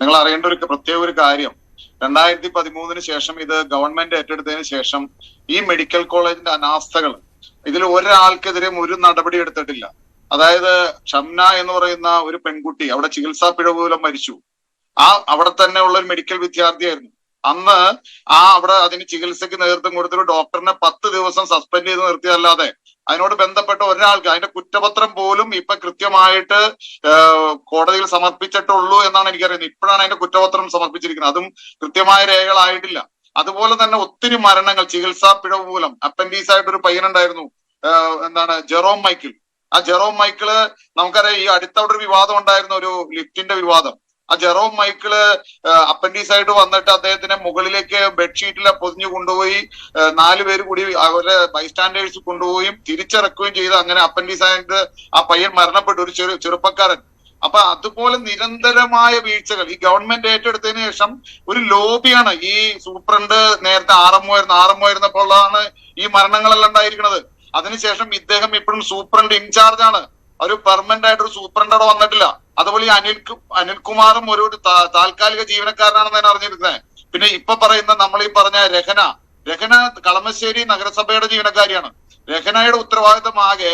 നിങ്ങൾ അറിയേണ്ട ഒരു പ്രത്യേക ഒരു കാര്യം, 2013 ശേഷം ഇത് ഗവൺമെന്റ് ഏറ്റെടുത്തതിന് ശേഷം ഈ മെഡിക്കൽ കോളേജിന്റെ അനാസ്ഥകൾ, ഇതിൽ ഒരാൾക്കെതിരെ ഒരു നടപടി എടുത്തിട്ടില്ല. അതായത് ഷംന എന്ന് പറയുന്ന ഒരു പെൺകുട്ടി അവിടെ ചികിത്സാ പിഴവ് മൂലം മരിച്ചു. അവിടെ തന്നെ ഉള്ള ഒരു മെഡിക്കൽ വിദ്യാർത്ഥിയായിരുന്നു. അന്ന് അവിടെ അതിന് ചികിത്സയ്ക്ക് നേതൃത്വം കൊടുത്തൊരു ഡോക്ടറിനെ 10 ദിവസം സസ്പെൻഡ് ചെയ്ത് നിർത്തിയതല്ലാതെ അതിനോട് ബന്ധപ്പെട്ട ഒരാൾക്ക് അതിന്റെ കുറ്റപത്രം പോലും ഇപ്പൊ കൃത്യമായിട്ട് കോടതിയിൽ സമർപ്പിച്ചിട്ടുള്ളൂ എന്നാണ് എനിക്കറിയുന്നത്. ഇപ്പോഴാണ് അതിന്റെ കുറ്റപത്രം സമർപ്പിച്ചിരിക്കുന്നത്, അതും കൃത്യമായ രേഖകളായിട്ടില്ല. അതുപോലെ തന്നെ ഒത്തിരി മരണങ്ങൾ ചികിത്സാ പിഴവ് മൂലം. അപ്പൻഡീസ് ആയിട്ട് ഒരു പയ്യനുണ്ടായിരുന്നു, ജെറോം മൈക്കിൾ. ആ ജെറോം മൈക്കിള് നമുക്കറിയാം, ഈ അടുത്തവിടെ ഒരു വിവാദം ഉണ്ടായിരുന്നു, ഒരു ലിഫ്റ്റിന്റെ വിവാദം. ആ ജെറോം മൈക്കിള് അപ്പൻഡീസ് ആയിട്ട് വന്നിട്ട് അദ്ദേഹത്തിനെ മുകളിലേക്ക് ബെഡ്ഷീറ്റിൽ പൊതിഞ്ഞു കൊണ്ടുപോയി 4 പേര് കൂടി അവരെ ബൈസ്റ്റാൻഡേഴ്സ് കൊണ്ടുപോയും തിരിച്ചിറക്കുകയും ചെയ്ത് അങ്ങനെ അപ്പൻഡീസ് ആയിട്ട് ആ പയ്യൻ മരണപ്പെട്ടു, ഒരു ചെറുപ്പക്കാരൻ. അപ്പൊ അതുപോലെ നിരന്തരമായ വീഴ്ചകൾ ഈ ഗവൺമെന്റ് ഏറ്റെടുത്തതിന് ശേഷം ഒരു ലോബിയാണ്. ഈ സൂപ്രണ്ട് നേരത്തെ ആർഎംഒ ആയിരുന്നപ്പോഴാണ് ഈ മരണങ്ങളെല്ലാം ഉണ്ടായിരിക്കുന്നത്. അതിനുശേഷം ഇദ്ദേഹം ഇപ്പോഴും സൂപ്രണ്ട് ഇൻചാർജ് ആണ്. ഒരു പെർമനന്റ് ആയിട്ട് ഒരു സൂപ്രണ്ട് അവിടെ വന്നിട്ടില്ല. അതുപോലെ ഈ അനിൽകുമാറും ഒരു താൽക്കാലിക ജീവനക്കാരനാണെന്ന് ഞാൻ അറിഞ്ഞിരുന്നത്. പിന്നെ ഇപ്പൊ പറയുന്ന നമ്മൾ ഈ പറഞ്ഞ രഹന കളമശ്ശേരി നഗരസഭയുടെ ജീവനക്കാരിയാണ്. രഹനയുടെ ഉത്തരവാദിത്തമാകെ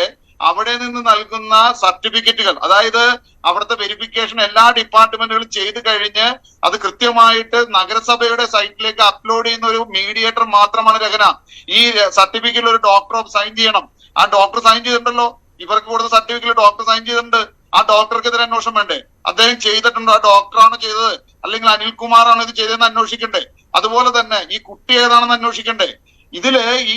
അവിടെ നിന്ന് നൽകുന്ന സർട്ടിഫിക്കറ്റുകൾ, അതായത് അവിടുത്തെ വെരിഫിക്കേഷൻ എല്ലാ ഡിപ്പാർട്ട്മെന്റുകളും ചെയ്ത് കഴിഞ്ഞ് അത് കൃത്യമായിട്ട് നഗരസഭയുടെ സൈറ്റിലേക്ക് അപ്ലോഡ് ചെയ്യുന്ന ഒരു മീഡിയേറ്റർ മാത്രമാണ് രഹന. ഈ സർട്ടിഫിക്കറ്റിൽ ഒരു ഡോക്ടർ സൈൻ ചെയ്യണം. ആ ഡോക്ടർ സൈൻ ചെയ്തിട്ടുണ്ടല്ലോ, ഇവർക്ക് കൊടുത്ത സർട്ടിഫിക്കറ്റിൽ ഡോക്ടർ സൈൻ ചെയ്തിട്ടുണ്ട്. ആ ഡോക്ടർക്കെതിരെ അന്വേഷണം വേണ്ടേ? അദ്ദേഹം ചെയ്തിട്ടുണ്ടോ? ആ ഡോക്ടറാണ് ചെയ്തത് അല്ലെങ്കിൽ അനിൽകുമാറാണ് ഇത് ചെയ്തതെന്ന് അന്വേഷിക്കണ്ടേ? അതുപോലെ തന്നെ ഈ കുട്ടി ഏതാണെന്ന് അന്വേഷിക്കണ്ടേ? ഇതില് ഈ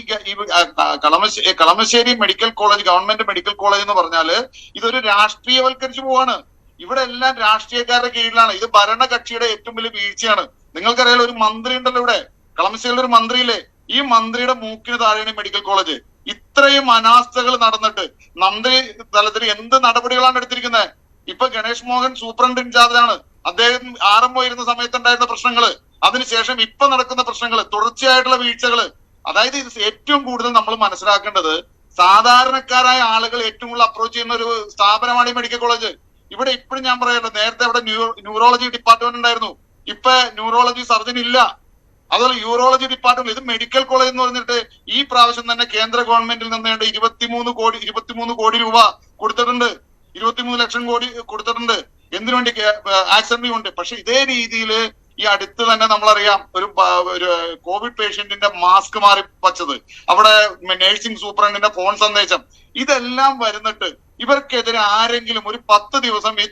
Kalamassery medical college, government medical college എന്ന് പറഞ്ഞാല് ഇതൊരു രാഷ്ട്രീയവൽക്കരിച്ചു പോവാണ്. ഇവിടെ എല്ലാം രാഷ്ട്രീയക്കാരുടെ കീഴിലാണ്. ഇത് ഭരണകക്ഷിയുടെ ഏറ്റവും വലിയ വീഴ്ചയാണ്. നിങ്ങൾക്കറിയാലോ, ഒരു മന്ത്രി ഉണ്ടല്ലോ ഇവിടെ, കളമശ്ശേരിയിൽ ഒരു മന്ത്രിയില്ലേ? ഈ മന്ത്രിയുടെ മൂക്കിന് താഴെയാണ് മെഡിക്കൽ കോളേജ്. ഇത്രയും അനാസ്ഥകൾ നടന്നിട്ട് മന്ത്രി തലത്തിൽ എന്ത് നടപടികളാണ് എടുത്തിരിക്കുന്നത്? ഇപ്പൊ ഗണേഷ് മോഹൻ സൂപ്രണ്ട് ഇൻചാർജാണ്. അദ്ദേഹം ആരംഭം ഇരുന്ന സമയത്തുണ്ടായിരുന്ന പ്രശ്നങ്ങള്, അതിനുശേഷം ഇപ്പൊ നടക്കുന്ന പ്രശ്നങ്ങള്, തുടർച്ചയായിട്ടുള്ള വീഴ്ചകള്. അതായത് ഇത് ഏറ്റവും കൂടുതൽ നമ്മൾ മനസ്സിലാക്കേണ്ടത് സാധാരണക്കാരായ ആളുകൾ ഏറ്റവും കൂടുതൽ അപ്രോച്ച് ചെയ്യുന്ന ഒരു സ്ഥാപനമാണ് ഈ മെഡിക്കൽ കോളേജ്. ഇവിടെ ഇപ്പോഴും ഞാൻ പറയല്ലോ, നേരത്തെ അവിടെ ന്യൂറോളജി ഡിപ്പാർട്ട്മെന്റ് ഉണ്ടായിരുന്നു, ഇപ്പൊ ന്യൂറോളജി സർജൻ ഇല്ല. അതുപോലെ യൂറോളജി ഡിപ്പാർട്ട്മെന്റ്, ഇത് മെഡിക്കൽ കോളേജ് എന്ന് പറഞ്ഞിട്ട് ഈ പ്രാവശ്യം തന്നെ കേന്ദ്ര ഗവൺമെന്റിൽ നിന്ന് 23 കോടി രൂപ കൊടുത്തിട്ടുണ്ട്, 23 ലക്ഷം കോടി കൊടുത്തിട്ടുണ്ട്. എന്തിനു വേണ്ടി? ആക്സിഡന്റ് കൊണ്ട്. പക്ഷെ ഇതേ രീതിയിൽ ഈ അടുത്ത് തന്നെ നമ്മളറിയാം, ഒരു കോവിഡ് പേഷ്യന്റിന്റെ മാസ്ക് മാറി വച്ചത്, അവിടെ നഴ്സിംഗ് സൂപ്രണ്ടിന്റെ ഫോൺ സന്ദേശം, ഇതെല്ലാം വരുന്നിട്ട് ഇവർക്കെതിരെ ആരെങ്കിലും ഒരു 10 ദിവസം ഈ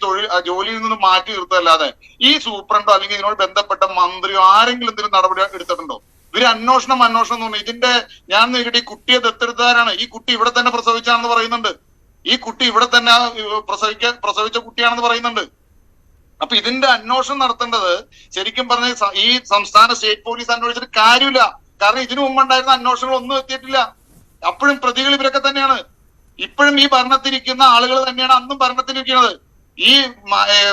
ജോലിയിൽ നിന്ന് മാറ്റി നിർത്തല്ലാതെ ഈ സൂപ്രണ്ടോ അല്ലെങ്കിൽ ഇതിനോട് ബന്ധപ്പെട്ട മന്ത്രിയോ ആരെങ്കിലും എന്തെങ്കിലും നടപടി എടുത്തിട്ടുണ്ടോ? ഇവര് അന്വേഷണം എന്ന് പറഞ്ഞു. ഇതിന്റെ ഞാൻ നോക്കിയിട്ട് ഈ കുട്ടിയെ ദത്തെടുത്താരാണ്. ഈ കുട്ടി ഇവിടെ തന്നെ പ്രസവിച്ചാണെന്ന് പറയുന്നുണ്ട്. ഈ കുട്ടി ഇവിടെ തന്നെ പ്രസവിച്ച കുട്ടിയാണെന്ന് പറയുന്നുണ്ട്. അപ്പൊ ഇതിന്റെ അന്വേഷണം നടത്തേണ്ടത് ശരിക്കും പറഞ്ഞ ഈ സംസ്ഥാന സ്റ്റേറ്റ് പോലീസ് അന്വേഷിച്ചിട്ട് കാര്യമില്ല. കാരണം ഇതിനു മുമ്പുണ്ടായിരുന്ന അന്വേഷണങ്ങൾ ഒന്നും എത്തിയിട്ടില്ല. അപ്പോഴും പ്രതികൾ ഇവരൊക്കെ തന്നെയാണ്. ഇപ്പോഴും ഈ ഭരണത്തിരിക്കുന്ന ആളുകൾ തന്നെയാണ് അന്നും ഭരണത്തിലിരിക്കുന്നത്. ഈ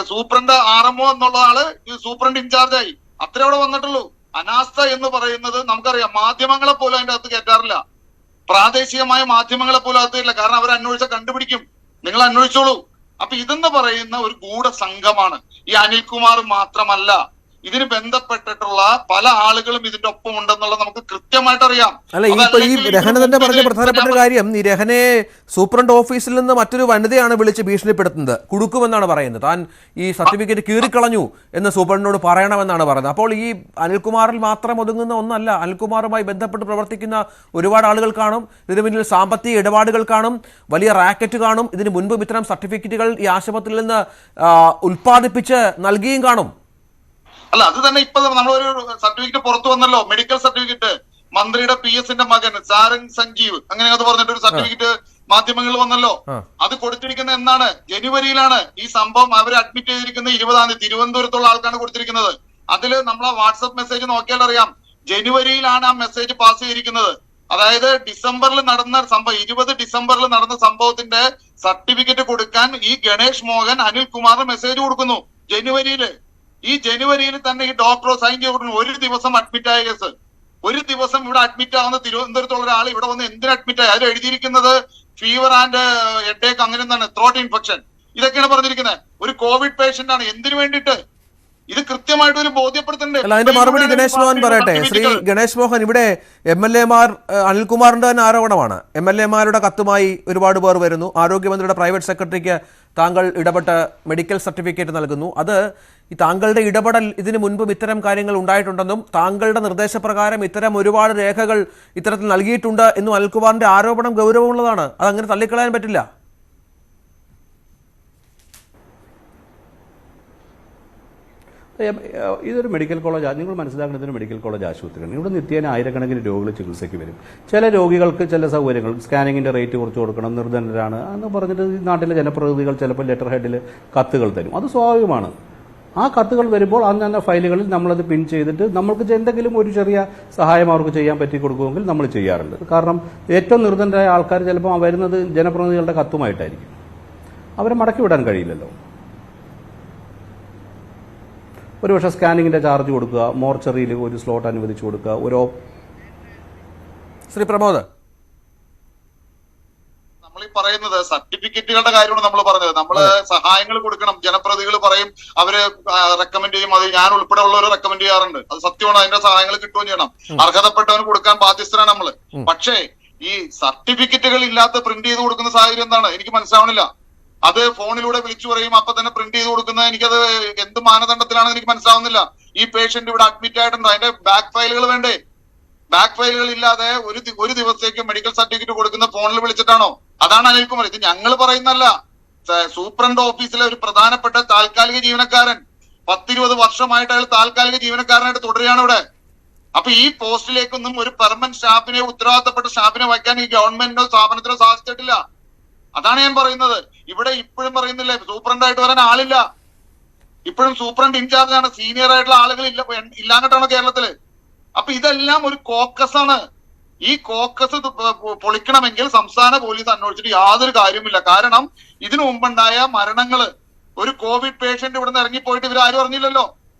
സൂപ്രണ്ട് RMO എന്നുള്ള ആള് ഈ സൂപ്രണ്ട് ഇൻചാർജായി, അത്രേ അവിടെ വന്നിട്ടുള്ളൂ. അനാസ്ഥ എന്ന് പറയുന്നത് നമുക്കറിയാം. മാധ്യമങ്ങളെ പോലും അതിന്റെ അകത്ത് കയറ്റാറില്ല. പ്രാദേശികമായ മാധ്യമങ്ങളെ പോലും അകത്തില്ല. കാരണം അവർ അന്വേഷിച്ച കണ്ടുപിടിക്കും. നിങ്ങൾ അന്വേഷിച്ചോളൂ. അപ്പൊ ഇതെന്ന് പറയുന്ന ഒരു ഗൂഢസംഘമാണ്. ഈ അനിൽകുമാർ മാത്രമല്ല, ഇതിന് ബന്ധപ്പെട്ടിട്ടുള്ള പല ആളുകളും ഇതിന്റെ ഒപ്പം ഉണ്ടെന്നുള്ളത് നമുക്ക് കൃത്യമായിട്ട് അറിയാം. അല്ല, ഈ രഹന തന്നെ പറഞ്ഞ പ്രധാനപ്പെട്ട ഒരു കാര്യം, ഈ രഹനയെ സൂപ്രണ്ട് ഓഫീസിൽ നിന്ന് മറ്റൊരു വനിതയാണ് വിളിച്ച് ഭീഷണിപ്പെടുത്തുന്നത്. കുടുക്കുമെന്നാണ് പറയുന്നത്. താൻ ഈ സർട്ടിഫിക്കറ്റ് കീറിക്കളഞ്ഞു എന്ന് സൂപ്രണ്ടിനോട് പറയണമെന്നാണ് പറയുന്നത്. അപ്പോൾ ഈ അനിൽകുമാറിൽ മാത്രം ഒതുങ്ങുന്ന ഒന്നല്ല. അനിൽകുമാറുമായി ബന്ധപ്പെട്ട് പ്രവർത്തിക്കുന്ന ഒരുപാട് ആളുകൾ കാണും. ഇതിന് പിന്നിൽ സാമ്പത്തിക ഇടപാടുകൾ കാണും, വലിയ റാക്കറ്റ് കാണും. ഇതിന് മുൻപും ഇത്തരം സർട്ടിഫിക്കറ്റുകൾ ഈ ആശുപത്രിയിൽ നിന്ന് ഉൽപ്പാദിപ്പിച്ച് നൽകിയും കാണും. അല്ല, അത് തന്നെ ഇപ്പൊ നമ്മളൊരു സർട്ടിഫിക്കറ്റ് പുറത്തു വന്നല്ലോ, മെഡിക്കൽ സർട്ടിഫിക്കറ്റ്. മന്ത്രിയുടെ PS-ന്റെ മകൻ സാരംഗ് സഞ്ജീവ്, അങ്ങനെ അത് പറഞ്ഞിട്ട് ഒരു സർട്ടിഫിക്കറ്റ് മാധ്യമങ്ങളിൽ വന്നല്ലോ. അത് കൊടുത്തിരിക്കുന്നത് എന്നാണ്? ജനുവരിയിലാണ് ഈ സംഭവം. അവർ അഡ്മിറ്റ് ചെയ്തിരിക്കുന്ന 20-ാം തീയതി തിരുവനന്തപുരത്തുള്ള ആൾക്കാണ് കൊടുത്തിരിക്കുന്നത്. അതില് നമ്മളെ വാട്സപ്പ് മെസ്സേജ് നോക്കിയാൽ അറിയാം, ജനുവരിയിലാണ് ആ മെസ്സേജ് പാസ് ചെയ്തിരിക്കുന്നത്. അതായത് ഡിസംബറിൽ നടന്ന സംഭവം, 20 ഡിസംബറിൽ നടന്ന സംഭവത്തിന്റെ സർട്ടിഫിക്കറ്റ് കൊടുക്കാൻ ഈ ഗണേഷ് മോഹൻ അനിൽകുമാറിന് മെസ്സേജ് കൊടുക്കുന്നു ജനുവരിയില്. ഈ ജനുവരിയിൽ തന്നെ ഈ ഡോക്ടർ സൈൻ ചെയ്ത് ഒരു ദിവസം അഡ്മിറ്റ് ആയ കേസ്. ഒരു ദിവസം ഇവിടെ അഡ്മിറ്റ് ആവുന്ന തിരുവനന്തപുരത്തുള്ള ഒരാൾ ഇവിടെ വന്ന് എന്തിനു അഡ്മിറ്റ് ആയി? അതിൽ എഴുതിയിരിക്കുന്നത് ഫീവർ ആൻഡ് ഹെഡേക്ക്, അങ്ങനെ എന്താണ്, ത്രോട്ട് ഇൻഫെക്ഷൻ, ഇതൊക്കെയാണ് പറഞ്ഞിരിക്കുന്നത്. ഒരു കോവിഡ് പേഷ്യന്റ് ആണ്. എന്തിനു വേണ്ടിയിട്ട്? ഇത് കൃത്യമായിട്ട് ഒരു ബോധ്യപ്പെടുത്തണ്ടേ? അല്ല, അതിന്റെ മറുപടി ഗണേഷ് മോഹൻ പറയട്ടെ. ശ്രീ ഗണേഷ് മോഹൻ, ഇവിടെ MLA-മാർ, അനിൽകുമാറിന്റെ തന്നെ ആരോപണമാണ്, MLA-മാരുടെ കത്തുമായി ഒരുപാട് പേർ വരുന്നു. ആരോഗ്യമന്ത്രിയുടെ പ്രൈവറ്റ് സെക്രട്ടറിക്ക് താങ്കൾ ഇടപെട്ട് മെഡിക്കൽ സർട്ടിഫിക്കറ്റ് നൽകുന്നു. അത് ഈ താങ്കളുടെ ഇടപെടൽ ഇതിനു മുൻപും ഇത്തരം കാര്യങ്ങൾ ഉണ്ടായിട്ടുണ്ടെന്നും താങ്കളുടെ നിർദ്ദേശപ്രകാരം ഇത്തരം ഒരുപാട് രേഖകൾ ഇത്തരത്തിൽ നൽകിയിട്ടുണ്ട് എന്നും അനിൽകുമാറിന്റെ ആരോപണം ഗൗരവമുള്ളതാണ്. അതങ്ങനെ തള്ളിക്കളയാൻ പറ്റില്ല. ഇതൊരു മെഡിക്കൽ കോളേജ്, നിങ്ങൾ മനസ്സിലാക്കുന്നത് ഒരു മെഡിക്കൽ കോളേജ് ആശുപത്രിയാണ്. ഇവിടെ നിത്യേന ആയിരക്കണക്കിന് രോഗികൾ ചികിത്സയ്ക്ക് വരും. ചില രോഗികൾക്ക് ചില സൗകര്യങ്ങൾ, സ്കാനിങ്ങിന്റെ റേറ്റ് കുറച്ച് കൊടുക്കണം, നിർധനരാണ് എന്ന് പറഞ്ഞിട്ട് ഈ നാട്ടിലെ ജനപ്രതിനിധികൾ ചിലപ്പോൾ ലെറ്റർ ഹെഡിൽ കത്തുകൾ തരും. അത് സ്വാഭാവികമാണ്. ആ കത്തുകൾ വരുമ്പോൾ അന്നന്ന ഫയലുകളിൽ നമ്മളത് പിൻ ചെയ്തിട്ട് നമ്മൾക്ക് എന്തെങ്കിലും ഒരു ചെറിയ സഹായം അവർക്ക് ചെയ്യാൻ പറ്റി കൊടുക്കുമെങ്കിൽ നമ്മൾ ചെയ്യാറുണ്ട്. കാരണം ഏറ്റവും നിർധനരായ ആൾക്കാർ ചിലപ്പോൾ വരുന്നത് ജനപ്രതിനിധികളുടെ കത്തുമായിട്ടായിരിക്കും. അവരെ മടക്കി വിടാൻ കഴിയില്ലല്ലോ. ഒരുപക്ഷെ സ്കാനിങ്ങിന്റെ ചാർജ് കൊടുക്കുക, മോർച്ചറിയിൽ ഒരു സ്ലോട്ട് അനുവദിച്ചു കൊടുക്കുക. ശ്രീ പ്രമോദ്, നമ്മൾ ഈ പറയുന്നത് സർട്ടിഫിക്കറ്റുകളുടെ കാര്യമാണ് നമ്മൾ പറഞ്ഞത്. നമ്മള് സഹായങ്ങൾ കൊടുക്കണം. ജനപ്രതിനിധികൾ പറയും, അവര് റെക്കമെൻഡ് ചെയ്യും. അത് ഞാൻ ഉൾപ്പെടെ ഉള്ളവർ റെക്കമെൻഡ് ചെയ്യാറുണ്ട്. അത് സത്യമാണ്. അതിന്റെ സഹായങ്ങൾ കിട്ടുകയും ചെയ്യണം. അർഹതപ്പെട്ടവന് കൊടുക്കാൻ ബാധ്യസ്ഥരാണ് നമ്മള്. പക്ഷേ ഈ സർട്ടിഫിക്കറ്റുകൾ ഇല്ലാത്ത പ്രിന്റ് ചെയ്ത് കൊടുക്കുന്ന സാഹചര്യം എന്താണ് എനിക്ക് മനസ്സിലാവണില്ല. അത് ഫോണിലൂടെ വിളിച്ചു പറയും, അപ്പൊ തന്നെ പ്രിന്റ് ചെയ്ത് കൊടുക്കുന്നത് എനിക്കത് എന്ത് മാനദണ്ഡത്തിലാണെന്ന് എനിക്ക് മനസ്സിലാവുന്നില്ല. ഈ പേഷ്യന്റ് ഇവിടെ അഡ്മിറ്റ് ആയിട്ടുണ്ട്, അതിന്റെ ബാക്ക് ഫയലുകൾ വേണ്ടേ? ബാക്ക് ഫയലുകൾ ഇല്ലാതെ ഒരു ദിവസത്തേക്ക് മെഡിക്കൽ സർട്ടിഫിക്കറ്റ് കൊടുക്കുന്ന ഫോണിൽ വിളിച്ചിട്ടാണോ? അതാണ് അനിൽകുമാർ. ഇത് ഞങ്ങൾ പറയുന്നല്ല. സൂപ്രണ്ട് ഓഫീസിലെ ഒരു പ്രധാനപ്പെട്ട താൽക്കാലിക ജീവനക്കാരൻ 10-20 വർഷമായിട്ട് അയാൾ താൽക്കാലിക ജീവനക്കാരനായിട്ട് തുടരുകയാണ് ഇവിടെ. അപ്പൊ ഈ പോസ്റ്റിലേക്കൊന്നും ഒരു പെർമനന്റ് സ്റ്റാഫിനെ, ഉത്തരവാദിത്തപ്പെട്ട സ്റ്റാഫിനെ വയ്ക്കാൻ ഈ ഗവൺമെന്റിനോ സ്ഥാപനത്തിനോ സാധിച്ചിട്ടില്ല. അതാണ് ഞാൻ പറയുന്നത്. ഇവിടെ ഇപ്പോഴും പറയുന്നില്ലേ സൂപ്രണ്ടായിട്ട് വരാൻ ആളില്ല. ഇപ്പോഴും സൂപ്രണ്ട് ഇൻചാർജാണ്. സീനിയർ ആയിട്ടുള്ള ആളുകൾ ഇല്ലാഞ്ഞിട്ടാണോ കേരളത്തില്? അപ്പൊ ഇതെല്ലാം ഒരു കോക്കസ് ആണ്. ഈ കോക്കസ് പൊളിക്കണമെങ്കിൽ സംസ്ഥാന പോലീസ് അന്വേഷിച്ചിട്ട് യാതൊരു കാര്യമില്ല. കാരണം ഇതിനു മുമ്പുണ്ടായ മരണങ്ങള്, ഒരു കോവിഡ് പേഷ്യന്റ് ഇവിടുന്ന് ഇറങ്ങിപ്പോയിട്ട് ഇവരാരും അറിഞ്ഞില്ലല്ലോ.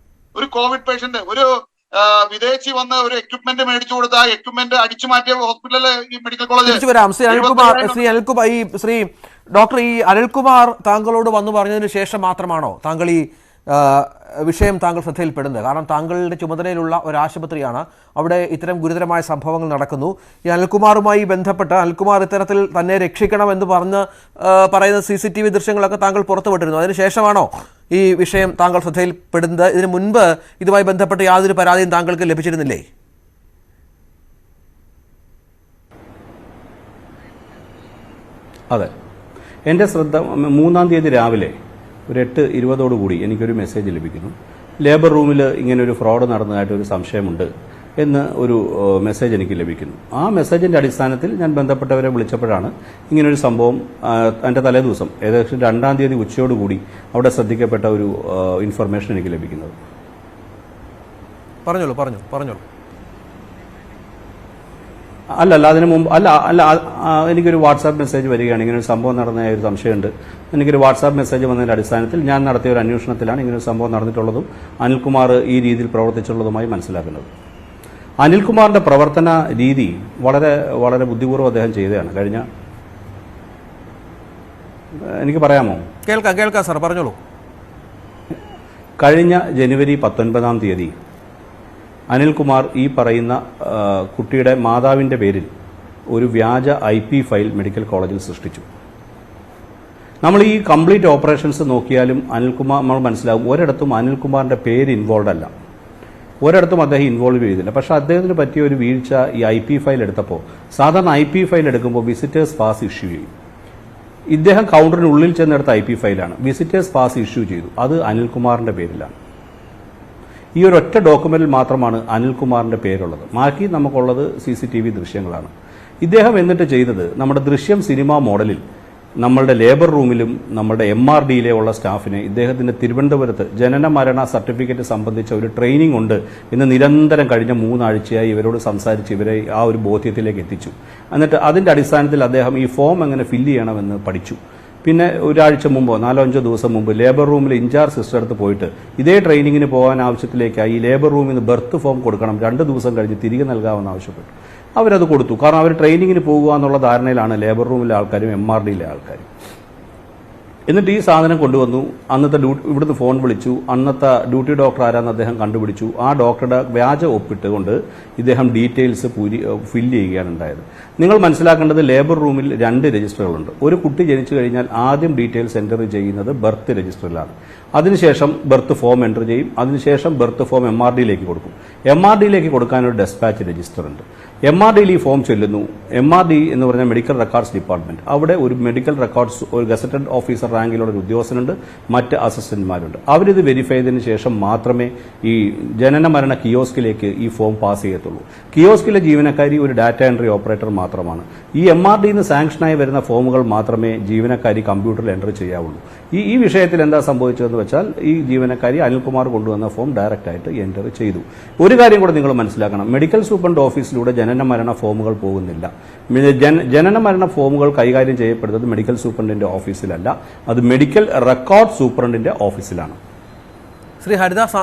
ഒരു കോവിഡ് പേഷ്യന്റ്, ഒരു വിദേശി വന്ന് ഒരു എക്യുപ്മെന്റ് മേടിച്ചു കൊടുത്ത ആ എക്യുപ്മെന്റ് അടിച്ചു മാറ്റിയ ഹോസ്പിറ്റലിലെ ഈ മെഡിക്കൽ കോളേജ് വരാം. ശ്രീ ഡോക്ടർ, ഈ അനിൽകുമാർ താങ്കളോട് വന്നു പറഞ്ഞതിന് ശേഷം മാത്രമാണോ താങ്കൾ ഈ വിഷയം താങ്കൾ ശ്രദ്ധയിൽപ്പെടുന്നത്? കാരണം താങ്കളുടെ ചുമതലയിലുള്ള ഒരു ആശുപത്രിയാണ്, അവിടെ ഇത്തരം ഗുരുതരമായ സംഭവങ്ങൾ നടക്കുന്നു. ഈ അനിൽകുമാറുമായി ബന്ധപ്പെട്ട് അനിൽകുമാർ ഇത്തരത്തിൽ തന്നെ രക്ഷിക്കണം എന്ന് പറയുന്ന CCTV ദൃശ്യങ്ങളൊക്കെ താങ്കൾ പുറത്തുവിട്ടിരുന്നു. അതിനുശേഷമാണോ ഈ വിഷയം താങ്കൾ ശ്രദ്ധയിൽപ്പെടുന്നത്? ഇതിനു മുൻപ് ഇതുമായി ബന്ധപ്പെട്ട് യാതൊരു പരാതിയും താങ്കൾക്ക് ലഭിച്ചിരുന്നില്ലേ? അതെ, എൻ്റെ ശ്രദ്ധ 3-ാം തീയതി രാവിലെ ഒരു 8:20 എനിക്കൊരു മെസ്സേജ് ലഭിക്കുന്നു. ലേബർ റൂമിൽ ഇങ്ങനൊരു ഫ്രോഡ് നടന്നതായിട്ട് ഒരു സംശയമുണ്ട് എന്ന് ഒരു മെസ്സേജ് എനിക്ക് ലഭിക്കുന്നു. ആ മെസ്സേജിൻ്റെ അടിസ്ഥാനത്തിൽ ഞാൻ ബന്ധപ്പെട്ടവരെ വിളിച്ചപ്പോഴാണ് ഇങ്ങനൊരു സംഭവം എൻ്റെ തലേദിവസം ഏകദേശം 2-ാം തീയതി ഉച്ചയോടുകൂടി അവിടെ ശ്രദ്ധിക്കപ്പെട്ട ഒരു ഇൻഫർമേഷൻ എനിക്ക് ലഭിക്കുന്നത്. പറഞ്ഞോളൂ. അല്ല അതിന് മുമ്പ് എനിക്കൊരു വാട്സാപ്പ് മെസ്സേജ് വരികയാണ്, ഇങ്ങനൊരു സംഭവം നടന്ന ഒരു സംശയമുണ്ട്. എനിക്കൊരു വാട്സാപ്പ് മെസ്സേജ് വന്നതിൻ്റെ അടിസ്ഥാനത്തിൽ ഞാൻ നടത്തിയ ഒരു അന്വേഷണത്തിലാണ് ഇങ്ങനൊരു സംഭവം നടന്നിട്ടുള്ളതും അനിൽകുമാർ ഈ രീതിയിൽ പ്രവർത്തിച്ചുള്ളതുമായി മനസ്സിലാക്കുന്നത്. അനിൽകുമാറിന്റെ പ്രവർത്തന രീതി വളരെ വളരെ ബുദ്ധിപൂർവ്വം അദ്ദേഹം ചെയ്തതാണ്. എനിക്ക് പറയാമോ? കേൾക്കാം സാർ, പറഞ്ഞോളൂ. കഴിഞ്ഞ ജനുവരി 19-ാം തീയതി അനിൽകുമാർ ഈ പറയുന്ന കുട്ടിയുടെ മാതാവിൻ്റെ പേരിൽ ഒരു വ്യാജ IP ഫയൽ മെഡിക്കൽ കോളേജിൽ സൃഷ്ടിച്ചു. നമ്മൾ ഈ കംപ്ലീറ്റ് ഓപ്പറേഷൻസ് നോക്കിയാലും അനിൽകുമാർ നമ്മൾ മനസ്സിലാവും ഒരിടത്തും അനിൽകുമാറിൻ്റെ പേര് ഇൻവോൾവ് അല്ല, ഒരിടത്തും അദ്ദേഹം ഇൻവോൾവ് ചെയ്തില്ല. പക്ഷേ അദ്ദേഹത്തിന് പറ്റിയ ഒരു വീഴ്ച ഈ IP ഫയൽ എടുത്തപ്പോൾ, സാധാരണ IP ഫയൽ എടുക്കുമ്പോൾ വിസിറ്റേഴ്സ് പാസ് ഇഷ്യൂ ചെയ്യും. ഇദ്ദേഹം കൗണ്ടറിനുള്ളിൽ ചെന്നെടുത്ത IP ഫയലാണ്. വിസിറ്റേഴ്സ് പാസ് ഇഷ്യൂ ചെയ്തു. അത് അനിൽകുമാറിൻ്റെ പേരിലാണ്. ഈ ഒരു ഒറ്റ ഡോക്യുമെന്റിൽ മാത്രമാണ് അനിൽകുമാറിന്റെ പേരുള്ളത്. ബാക്കി നമുക്കുള്ളത് CCTV ദൃശ്യങ്ങളാണ്. ഇദ്ദേഹം എന്നിട്ട് ചെയ്തത് നമ്മുടെ ദൃശ്യം സിനിമ മോഡലിൽ നമ്മളുടെ ലേബർ റൂമിലും നമ്മുടെ MRDയിലെ ഉള്ള സ്റ്റാഫിനെ ഇദ്ദേഹത്തിന്റെ തിരുവനന്തപുരത്ത് ജനന മരണ സർട്ടിഫിക്കറ്റ് സംബന്ധിച്ച ഒരു ട്രെയിനിങ് ഉണ്ട് എന്ന് നിരന്തരം കഴിഞ്ഞ 3 ആഴ്ചയായി ഇവരോട് സംസാരിച്ച് ഇവരെ ആ ഒരു ബോധ്യത്തിലേക്ക് എത്തിച്ചു. എന്നിട്ട് അതിന്റെ അടിസ്ഥാനത്തിൽ അദ്ദേഹം ഈ ഫോം എങ്ങനെ ഫില്ല് ചെയ്യണമെന്ന് പഠിച്ചു. പിന്നെ ഒരാഴ്ച മുമ്പോ 4-5 ദിവസം മുമ്പ് ലേബർ റൂമിൽ ഇൻചാർജ് സിസ്റ്റർ അടുത്ത് പോയിട്ട് ഇതേ ട്രെയിനിങ്ങിന് പോകാൻ ആവശ്യത്തിലേക്കായി ഈ ലേബർ റൂമിൽ നിന്ന് ബർത്ത് ഫോം കൊടുക്കണം, 2 ദിവസം കഴിഞ്ഞ് തിരികെ നൽകാമെന്ന് ആവശ്യപ്പെട്ടു. അവരത് കൊടുത്തു. കാരണം അവർ ട്രെയിനിങ്ങിന് പോകുക എന്നുള്ള ധാരണയിലാണ് ലേബർ റൂമിലെ ആൾക്കാരും MRDയിലെ ആൾക്കാരും. എന്നിട്ട് ഈ സാധനം കൊണ്ടുവന്നു. അന്നത്തെ ഇവിടുന്ന് ഫോൺ വിളിച്ചു. അന്നത്തെ ഡ്യൂട്ടി ഡോക്ടർ ആരാന്ന് അദ്ദേഹം കണ്ടുപിടിച്ചു. ആ ഡോക്ടറുടെ വ്യാജ ഒപ്പിട്ടുകൊണ്ട് ഇദ്ദേഹം ഡീറ്റെയിൽസ് ഫില്ല് ചെയ്യുകയാണ് ഉണ്ടായത്. നിങ്ങൾ മനസ്സിലാക്കേണ്ടത് ലേബർ റൂമിൽ 2 രജിസ്റ്ററുകളുണ്ട്. ഒരു കുട്ടി ജനിച്ചു കഴിഞ്ഞാൽ ആദ്യം ഡീറ്റെയിൽസ് എൻ്റർ ചെയ്യുന്നത് ബർത്ത് രജിസ്റ്ററിലാണ്. അതിനുശേഷം ബർത്ത് ഫോം എൻ്റർ ചെയ്യും. അതിനുശേഷം ബർത്ത് ഫോം MRDയിലേക്ക് കൊടുക്കും. MRDയിലേക്ക് കൊടുക്കാനൊരു ഡെസ്പാച്ച് രജിസ്റ്റർ ഉണ്ട്. MRDയിൽ ഈ ഫോം ചെല്ലുന്നു. MRD എന്ന് പറഞ്ഞാൽ മെഡിക്കൽ റെക്കോർഡ്സ് ഡിപ്പാർട്ട്മെന്റ്. അവിടെ ഒരു മെഡിക്കൽ റെക്കോർഡ്സ് ഒരു ഗസറ്റഡ് ഓഫീസർ റാങ്കിലുള്ള ഒരു ഉദ്യോഗസ്ഥനുണ്ട്, മറ്റ് അസിസ്റ്റന്റ്മാരുണ്ട്. അവരിത് വെരിഫൈ ചെയ്തതിനു ശേഷം മാത്രമേ ഈ ജനന മരണ കിയോസ്കിലേക്ക് ഈ ഫോം പാസ് ചെയ്യത്തുള്ളൂ. കിയോസ്കിലെ ജീവനക്കാരി ഒരു ഡാറ്റ എൻട്രി ഓപ്പറേറ്റർ മാത്രമാണ്. ഈ MRDയിൽ നിന്ന് സാങ്ഷനായി വരുന്ന ഫോമുകൾ മാത്രമേ ജീവനക്കാരി കമ്പ്യൂട്ടറിൽ എൻ്റർ ചെയ്യാവുള്ളൂ. ഈ വിഷയത്തിൽ എന്താ സംഭവിച്ചതെന്ന് വെച്ചാൽ ഈ ജീവനക്കാരി അനിൽകുമാർ കൊണ്ടുവന്ന ഫോം ഡയറക്റ്റ് ആയിട്ട് എൻ്റർ ചെയ്തു. ഒരു കാര്യം കൂടെ നിങ്ങൾ മനസ്സിലാക്കണം, മെഡിക്കൽ സൂപ്രണ്ട് ഓഫീസിലൂടെ ജനന മരണ ഫോമുകൾ പോകുന്നില്ല. ജനന മരണ ഫോമുകൾ കൈകാര്യം ചെയ്യപ്പെടുന്നത് മെഡിക്കൽ സൂപ്രണ്ടിന്റെ ഓഫീസിലല്ല, അത് മെഡിക്കൽ റെക്കോർഡ് സൂപ്രണ്ടിന്റെ ഓഫീസിലാണ്. ശ്രീ ഹരിദാസ്,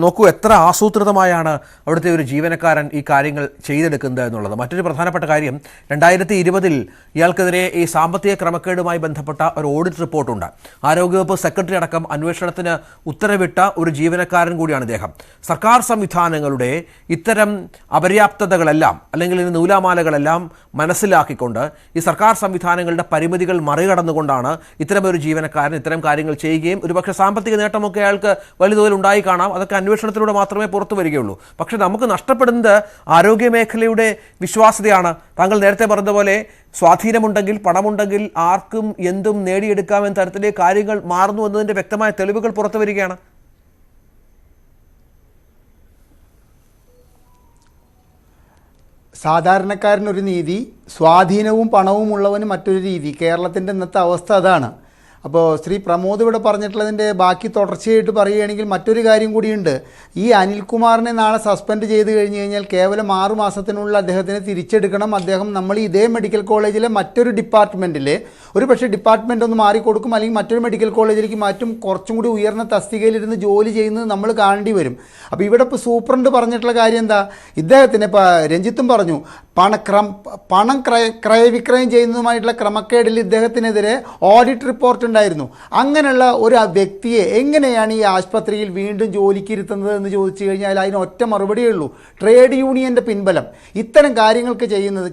നോക്കൂ എത്ര ആസൂത്രിതമായാണ് അവിടുത്തെ ഒരു ജീവനക്കാരൻ ഈ കാര്യങ്ങൾ ചെയ്തെടുക്കുന്നത് എന്നുള്ളത്. മറ്റൊരു പ്രധാനപ്പെട്ട കാര്യം, 2020 ഇയാൾക്കെതിരെ ഈ സാമ്പത്തിക ക്രമക്കേടുമായി ബന്ധപ്പെട്ട ഒരു ഓഡിറ്റ് റിപ്പോർട്ടുണ്ട്. ആരോഗ്യവകുപ്പ് സെക്രട്ടറി അടക്കം അന്വേഷണത്തിന് ഉത്തരവിട്ട ഒരു ജീവനക്കാരൻ കൂടിയാണ് ഇദ്ദേഹം. സർക്കാർ സംവിധാനങ്ങളുടെ ഇത്തരം അപര്യാപ്തതകളെല്ലാം അല്ലെങ്കിൽ നൂലാമാലകളെല്ലാം മനസ്സിലാക്കിക്കൊണ്ട് ഈ സർക്കാർ സംവിധാനങ്ങളുടെ പരിമിതികൾ മറികടന്നുകൊണ്ടാണ് ഇത്തരമൊരു ജീവനക്കാരൻ ഇത്തരം കാര്യങ്ങൾ ചെയ്യുകയും ഒരുപക്ഷെ സാമ്പത്തിക നേട്ടമൊക്കെ അയാൾക്ക് വലിയ തോതിൽ ഉണ്ടായി കാണാം. അതൊക്കെ അന്വേഷണത്തിലൂടെ മാത്രമേ പുറത്തു വരികയുള്ളൂ. പക്ഷെ നമുക്ക് നഷ്ടപ്പെടുന്നത് ആരോഗ്യ മേഖലയുടെ വിശ്വാസ്യതയാണ്. താങ്കൾ നേരത്തെ പറഞ്ഞതുപോലെ സ്വാധീനമുണ്ടെങ്കിൽ, പണമുണ്ടെങ്കിൽ ആർക്കും എന്തും നേടിയെടുക്കാമെന്ന തരത്തിലെ കാര്യങ്ങൾ മാറുന്നു എന്നതിൻ്റെ വ്യക്തമായ തെളിവുകൾ പുറത്തു വരികയാണ്. സാധാരണക്കാരനൊരു നീതി, സ്വാധീനവും പണവും ഉള്ളവന് മറ്റൊരു രീതി. കേരളത്തിൻ്റെ ഇന്നത്തെ അവസ്ഥ അതാണ്. അപ്പോൾ ശ്രീ പ്രമോദ് ഇവിടെ പറഞ്ഞിട്ടുള്ളതിൻ്റെ ബാക്കി തുടർച്ചയായിട്ട് പറയുകയാണെങ്കിൽ മറ്റൊരു കാര്യം കൂടിയുണ്ട്. ഈ അനിൽകുമാറിനെ നാളെ സസ്പെൻഡ് ചെയ്ത് കഴിഞ്ഞ് കഴിഞ്ഞാൽ കേവലം 6 മാസത്തിനുള്ളിൽ അദ്ദേഹത്തിനെ തിരിച്ചെടുക്കണം. അദ്ദേഹം നമ്മൾ ഇതേ മെഡിക്കൽ കോളേജിലെ മറ്റൊരു ഡിപ്പാർട്ട്മെൻറ്റിൽ ഒരു പക്ഷേ ഡിപ്പാർട്ട്മെൻ്റ് ഒന്ന് മാറിക്കൊടുക്കും, അല്ലെങ്കിൽ മറ്റൊരു മെഡിക്കൽ കോളേജിലേക്ക് മാറ്റും. കുറച്ചും കൂടി ഉയർന്ന തസ്തികയിലിരുന്ന് ജോലി ചെയ്യുന്നത് നമ്മൾ കാണേണ്ടി വരും. അപ്പോൾ ഇവിടെ ഇപ്പോൾ സൂപ്രണ്ട് പറഞ്ഞിട്ടുള്ള കാര്യം എന്താ? ഇദ്ദേഹത്തിന് ഇപ്പോൾ രഞ്ജിത്തും പറഞ്ഞു, പണം ക്രയവിക്രയം ചെയ്യുന്നതുമായിട്ടുള്ള ക്രമക്കേടിൽ ഇദ്ദേഹത്തിനെതിരെ ഓഡിറ്റ് റിപ്പോർട്ട് ഉണ്ടായിരുന്നു. അങ്ങനെയുള്ള ഒരു വ്യക്തിയെ എങ്ങനെയാണ് ഈ ആശുപത്രിയിൽ വീണ്ടും ജോലിക്ക് ഇരുത്തുന്നത് എന്ന് ചോദിച്ചു കഴിഞ്ഞാൽ അതിന് ഒറ്റ മറുപടിയേ ഉള്ളൂ: ട്രേഡ് യൂണിയൻ്റെ പിൻബലം. ഇത്തരം കാര്യങ്ങൾക്ക്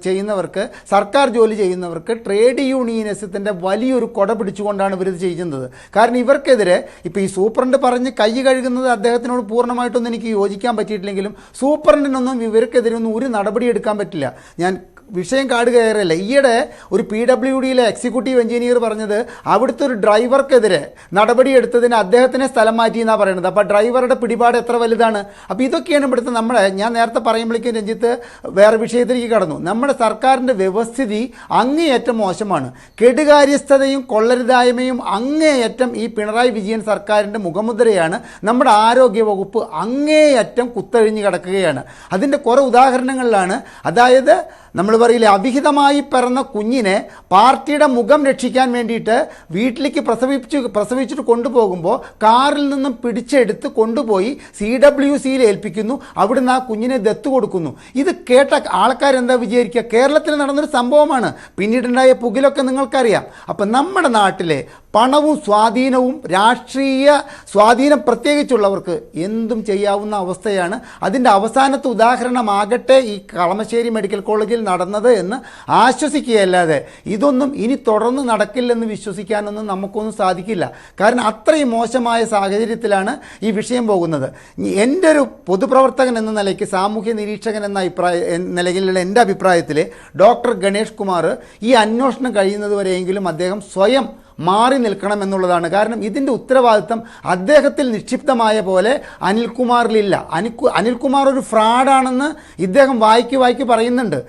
ചെയ്യുന്നവർക്ക്, സർക്കാർ ജോലി ചെയ്യുന്നവർക്ക് ട്രേഡ് യൂണിയനിസത്തിൻ്റെ വലിയൊരു കൊട പിടിച്ചുകൊണ്ടാണ് ഇവരിത് ചെയ്യുന്നത്. കാരണം ഇവർക്കെതിരെ ഇപ്പോൾ ഈ സൂപ്രണ്ട് പറഞ്ഞ് കൈ കഴുകുന്നത് അദ്ദേഹത്തിനോട് പൂർണ്ണമായിട്ടൊന്നും എനിക്ക് യോജിക്കാൻ പറ്റിയിട്ടില്ലെങ്കിലും സൂപ്രണ്ടിനൊന്നും ഇവർക്കെതിരെ ഒന്നും ഒരു നടപടി എടുക്കാൻ പറ്റില്ല. ഞാൻ വിഷയം കാട് കയറിയല്ല. ഈയിടെ ഒരു PWDയിലെ എക്സിക്യൂട്ടീവ് എഞ്ചിനീയർ പറഞ്ഞത് അവിടുത്തെ ഒരു ഡ്രൈവർക്കെതിരെ നടപടിയെടുത്തതിന് അദ്ദേഹത്തിനെ സ്ഥലം മാറ്റി എന്നാണ് പറയുന്നത്. അപ്പോൾ ഡ്രൈവറുടെ പിടിപാട് എത്ര വലുതാണ്? അപ്പോൾ ഇതൊക്കെയാണ് ഇവിടുത്തെ ഞാൻ നേരത്തെ പറയുമ്പോഴേക്കും രഞ്ജിത്ത് വേറെ വിഷയത്തിലേക്ക് കടന്നു. നമ്മുടെ സർക്കാരിൻ്റെ വ്യവസ്ഥിതി അങ്ങേയറ്റം മോശമാണ്. കെടുകാര്യസ്ഥതയും കൊള്ളരുതായ്മയും അങ്ങേയറ്റം ഈ പിണറായി വിജയൻ സർക്കാരിൻ്റെ മുഖമുദ്രയാണ്. നമ്മുടെ ആരോഗ്യ വകുപ്പ് അങ്ങേയറ്റം കുത്തഴിഞ്ഞ് കിടക്കുകയാണ്. അതിൻ്റെ കുറേ ഉദാഹരണങ്ങളിലാണ്. അതായത് നമ്മൾ പറയില്ലേ, അവിഹിതമായി പിറന്ന കുഞ്ഞിനെ പാർട്ടിയുടെ മുഖം രക്ഷിക്കാൻ വേണ്ടിയിട്ട് വീട്ടിലേക്ക് പ്രസവിച്ചിട്ട് കൊണ്ടുപോകുമ്പോൾ കാറിൽ നിന്നും പിടിച്ചെടുത്ത് കൊണ്ടുപോയി CWCയിൽ ഏൽപ്പിക്കുന്നു. അവിടുന്ന് ആ കുഞ്ഞിനെ ദത്ത് കൊടുക്കുന്നു. ഇത് കേട്ട ആൾക്കാരെന്താ വിചാരിക്കുക? കേരളത്തിൽ നടന്നൊരു സംഭവമാണ്. പിന്നീടുണ്ടായ പുകിലൊക്കെ നിങ്ങൾക്കറിയാം. അപ്പം നമ്മുടെ നാട്ടിലെ പണവും സ്വാധീനവും രാഷ്ട്രീയ സ്വാധീനം പ്രത്യേകിച്ചുള്ളവർക്ക് എന്തും ചെയ്യാവുന്ന അവസ്ഥയാണ്. അതിൻ്റെ അവസാനത്തെ ഉദാഹരണമാകട്ടെ ഈ കളമശ്ശേരി മെഡിക്കൽ കോളേജിൽ നടന്നത് എന്ന് ആശ്വസിക്കുകയല്ലാതെ ഇതൊന്നും ഇനി തുടർന്ന് നടക്കില്ലെന്ന് വിശ്വസിക്കാനൊന്നും നമുക്കൊന്നും സാധിക്കില്ല. കാരണം അത്രയും മോശമായ സാഹചര്യത്തിലാണ് ഈ വിഷയം പോകുന്നത്. എൻ്റെ ഒരു പൊതുപ്രവർത്തകൻ എന്ന നിലയ്ക്ക്, സാമൂഹ്യ നിരീക്ഷകൻ എന്ന നിലയിലുള്ള എൻ്റെ അഭിപ്രായത്തിൽ ഡോക്ടർ ഗണേഷ് കുമാർ ഈ അന്വേഷണം കഴിയുന്നതുവരെയെങ്കിലും അദ്ദേഹം സ്വയം മാറി നിൽക്കണം എന്നുള്ളതാണ്. കാരണം ഇതിൻ്റെ ഉത്തരവാദിത്തം അദ്ദേഹത്തിൽ നിക്ഷിപ്തമായ പോലെ അനിൽകുമാറിലില്ല. അനിൽകുമാർ ഒരു ഫ്രോഡാണെന്ന് ഇദ്ദേഹം വായിക്ക് പറയുന്നുണ്ട്.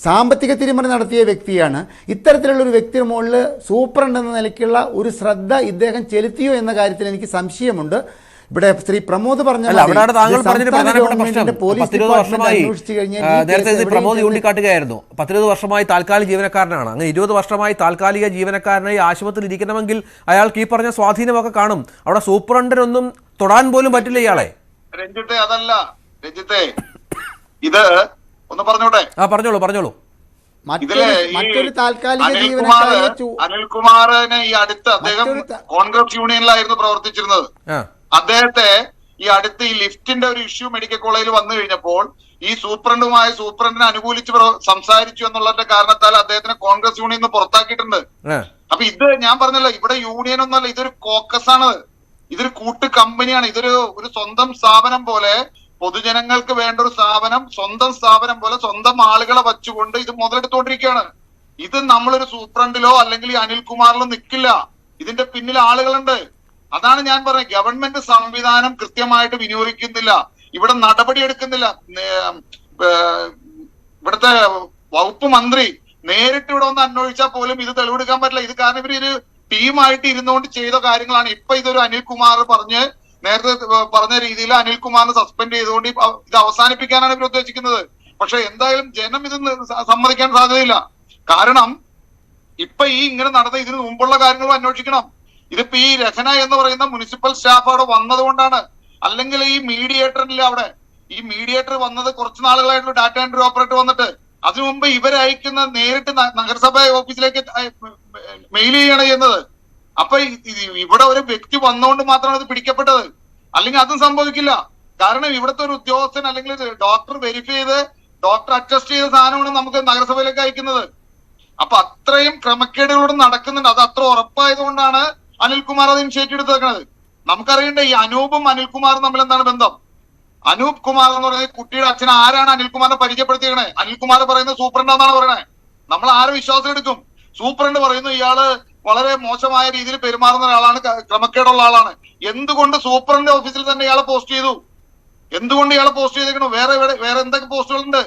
സാമ്പത്തിക തിരിമറി നടത്തിയ വ്യക്തിയാണ്. ഇത്തരത്തിലുള്ളൊരു വ്യക്തിയുടെ മുകളിൽ സൂപ്രണ്ട് എന്ന നിലയ്ക്കുള്ള ഒരു ശ്രദ്ധ ഇദ്ദേഹം ചെലുത്തിയോ എന്ന കാര്യത്തിൽ എനിക്ക് സംശയമുണ്ട്. ഇവിടെ ശ്രീ പ്രമോദ് പറഞ്ഞ നേരത്തെ പ്രമോദ് ചൂണ്ടിക്കാട്ടുകയായിരുന്നു, 10-20 വർഷമായി താൽക്കാലിക ജീവനക്കാരനാണ്. അങ്ങനെ 20 വർഷമായി താൽക്കാലിക ജീവനക്കാരനായി ആശുപത്രിയിൽ ഇരിക്കണമെങ്കിൽ അയാൾക്ക് ഈ പറഞ്ഞ സ്വാധീനമൊക്കെ കാണും. അവിടെ സൂപ്രണ്ടിനൊന്നും തൊടാൻ പോലും പറ്റില്ല ഇയാളെ. രഞ്ജിത്തെ, അതല്ല രഞ്ജിത്തെ, ഇത് ഒന്ന് പറഞ്ഞോട്ടെ. പറഞ്ഞോളൂ. മറ്റൊരു താൽക്കാലിക അനിൽകുമാറിനെ ഈ അടുത്ത് അദ്ദേഹം കോൺഗ്രസ് യൂണിയനിലായിരുന്നു പ്രവർത്തിച്ചിരുന്നത്. അദ്ദേഹത്തെ ഈ അടുത്ത് ഈ ലിഫ്റ്റിന്റെ ഒരു ഇഷ്യൂ മെഡിക്കൽ കോളേജിൽ വന്നു കഴിഞ്ഞപ്പോൾ ഈ സൂപ്രണ്ടിനെ അനുകൂലിച്ച് സംസാരിച്ചു എന്നുള്ളതിന്റെ കാരണത്താൽ അദ്ദേഹത്തിനെ കോൺഗ്രസ് യൂണിയനിൽ നിന്ന് പുറത്താക്കിയിട്ടുണ്ട്. അപ്പൊ ഇത് ഞാൻ പറഞ്ഞല്ലോ, ഇവിടെ യൂണിയൻ ഒന്നല്ല, ഇതൊരു കോക്കസ് ആണ്, ഇതൊരു കൂട്ട് കമ്പനിയാണ്. ഒരു സ്വന്തം സ്ഥാപനം പോലെ, പൊതുജനങ്ങൾക്ക് വേണ്ട ഒരു സ്ഥാപനം, സ്വന്തം സ്ഥാപനം പോലെ സ്വന്തം ആളുകളെ വച്ചുകൊണ്ട് ഇത് മുതലെടുത്തോണ്ടിരിക്കുകയാണ്. ഇത് നമ്മളൊരു സൂപ്രണ്ടിലോ അല്ലെങ്കിൽ ഈ അനിൽകുമാറിലോ നിൽക്കില്ല. ഇതിന്റെ പിന്നിൽ ആളുകളുണ്ട്. അതാണ് ഞാൻ പറഞ്ഞത്. ഗവൺമെന്റ് സംവിധാനം കൃത്യമായിട്ട് വിനിയോഗിക്കുന്നില്ല, ഇവിടെ നടപടി എടുക്കുന്നില്ല. ഇവിടുത്തെ വകുപ്പ് മന്ത്രി നേരിട്ട് ഇവിടെ ഒന്ന് അന്വേഷിച്ചാൽ പോലും ഇത് തെളിവെടുക്കാൻ പറ്റില്ല. ഇത് കാരണം ഇവരൊരു ടീമായിട്ട് ഇരുന്നുകൊണ്ട് ചെയ്ത കാര്യങ്ങളാണ്. ഇപ്പൊ ഇതൊരു അനിൽകുമാർ നേരത്തെ പറഞ്ഞ രീതിയിൽ അനിൽകുമാറിനെ സസ്പെൻഡ് ചെയ്തുകൊണ്ട് ഇത് അവസാനിപ്പിക്കാനാണ് ഇവർ ഉദ്ദേശിക്കുന്നത്. പക്ഷെ എന്തായാലും ജനം ഇത് സമ്മതിക്കാൻ സാധ്യതയില്ല. കാരണം ഇപ്പൊ ഈ ഇങ്ങനെ നടന്ന ഇതിന് മുമ്പുള്ള കാര്യങ്ങളും അന്വേഷിക്കണം. ഇതിപ്പോ ഈ രഹന എന്ന് പറയുന്ന മുനിസിപ്പൽ സ്റ്റാഫ് അവിടെ വന്നത് കൊണ്ടാണ്. അല്ലെങ്കിൽ ഈ മീഡിയേറ്ററില്ല അവിടെ. ഈ മീഡിയേറ്റർ വന്നത് കുറച്ച് നാളുകളായിട്ടുള്ള ഡാറ്റ എൻട്രി ഓപ്പറേറ്റർ വന്നിട്ട് അതിനു മുമ്പ് ഇവരയക്കുന്ന നേരിട്ട് നഗരസഭ ഓഫീസിലേക്ക് മെയിൽ ചെയ്യാണ് ചെയ്യുന്നത്. അപ്പൊ ഇവിടെ ഒരു വ്യക്തി വന്നുകൊണ്ട് മാത്രമാണ് ഇത് പിടിക്കപ്പെട്ടത്. അല്ലെങ്കിൽ അതും സംഭവിക്കില്ല. കാരണം ഇവിടുത്തെ ഒരു ഉദ്യോഗസ്ഥൻ അല്ലെങ്കിൽ ഡോക്ടർ വെരിഫൈ ചെയ്ത് ഡോക്ടർ അറ്റസ്റ്റ് ചെയ്ത സാധനമാണ് നമുക്ക് നഗരസഭയിലേക്ക് അയക്കുന്നത്. അപ്പൊ അത്രയും ക്രമക്കേടുകളോട് നടക്കുന്നുണ്ട്. അത് അത്ര ഉറപ്പായതുകൊണ്ടാണ് അനിൽകുമാർ അത് ഇനിഷ്യേറ്റീവ് എടുത്തേക്കുന്നത്. നമുക്കറിയണ്ടേ ഈ അനൂപും അനിൽകുമാറും തമ്മിൽ എന്താണ് ബന്ധം? അനൂപ് കുമാർ എന്ന് പറയുന്നത് കുട്ടിയുടെ അച്ഛൻ. ആരാണ് അനിൽകുമാറിനെ പരിചയപ്പെടുത്തിയത്? അനിൽകുമാർ പറയുന്നത് സൂപ്രണ്ടാന്നാണ് പറയണേ. നമ്മൾ ആരെ വിശ്വാസം എടുക്കും? സൂപ്രണ്ട് പറയുന്നു ഇയാള് വളരെ മോശമായ രീതിയിൽ പെരുമാറുന്ന ഒരാളാണ്, ക്രമക്കേടുള്ള ആളാണ്. എന്തുകൊണ്ട് സൂപ്രണ്ട് ഓഫീസിൽ തന്നെ ഇയാളെ പോസ്റ്റ് ചെയ്തു? എന്തുകൊണ്ട് ഇയാളെ പോസ്റ്റ് ചെയ്തേക്കണു? വേറെ എന്തൊക്കെ പോസ്റ്റുകളുണ്ട്?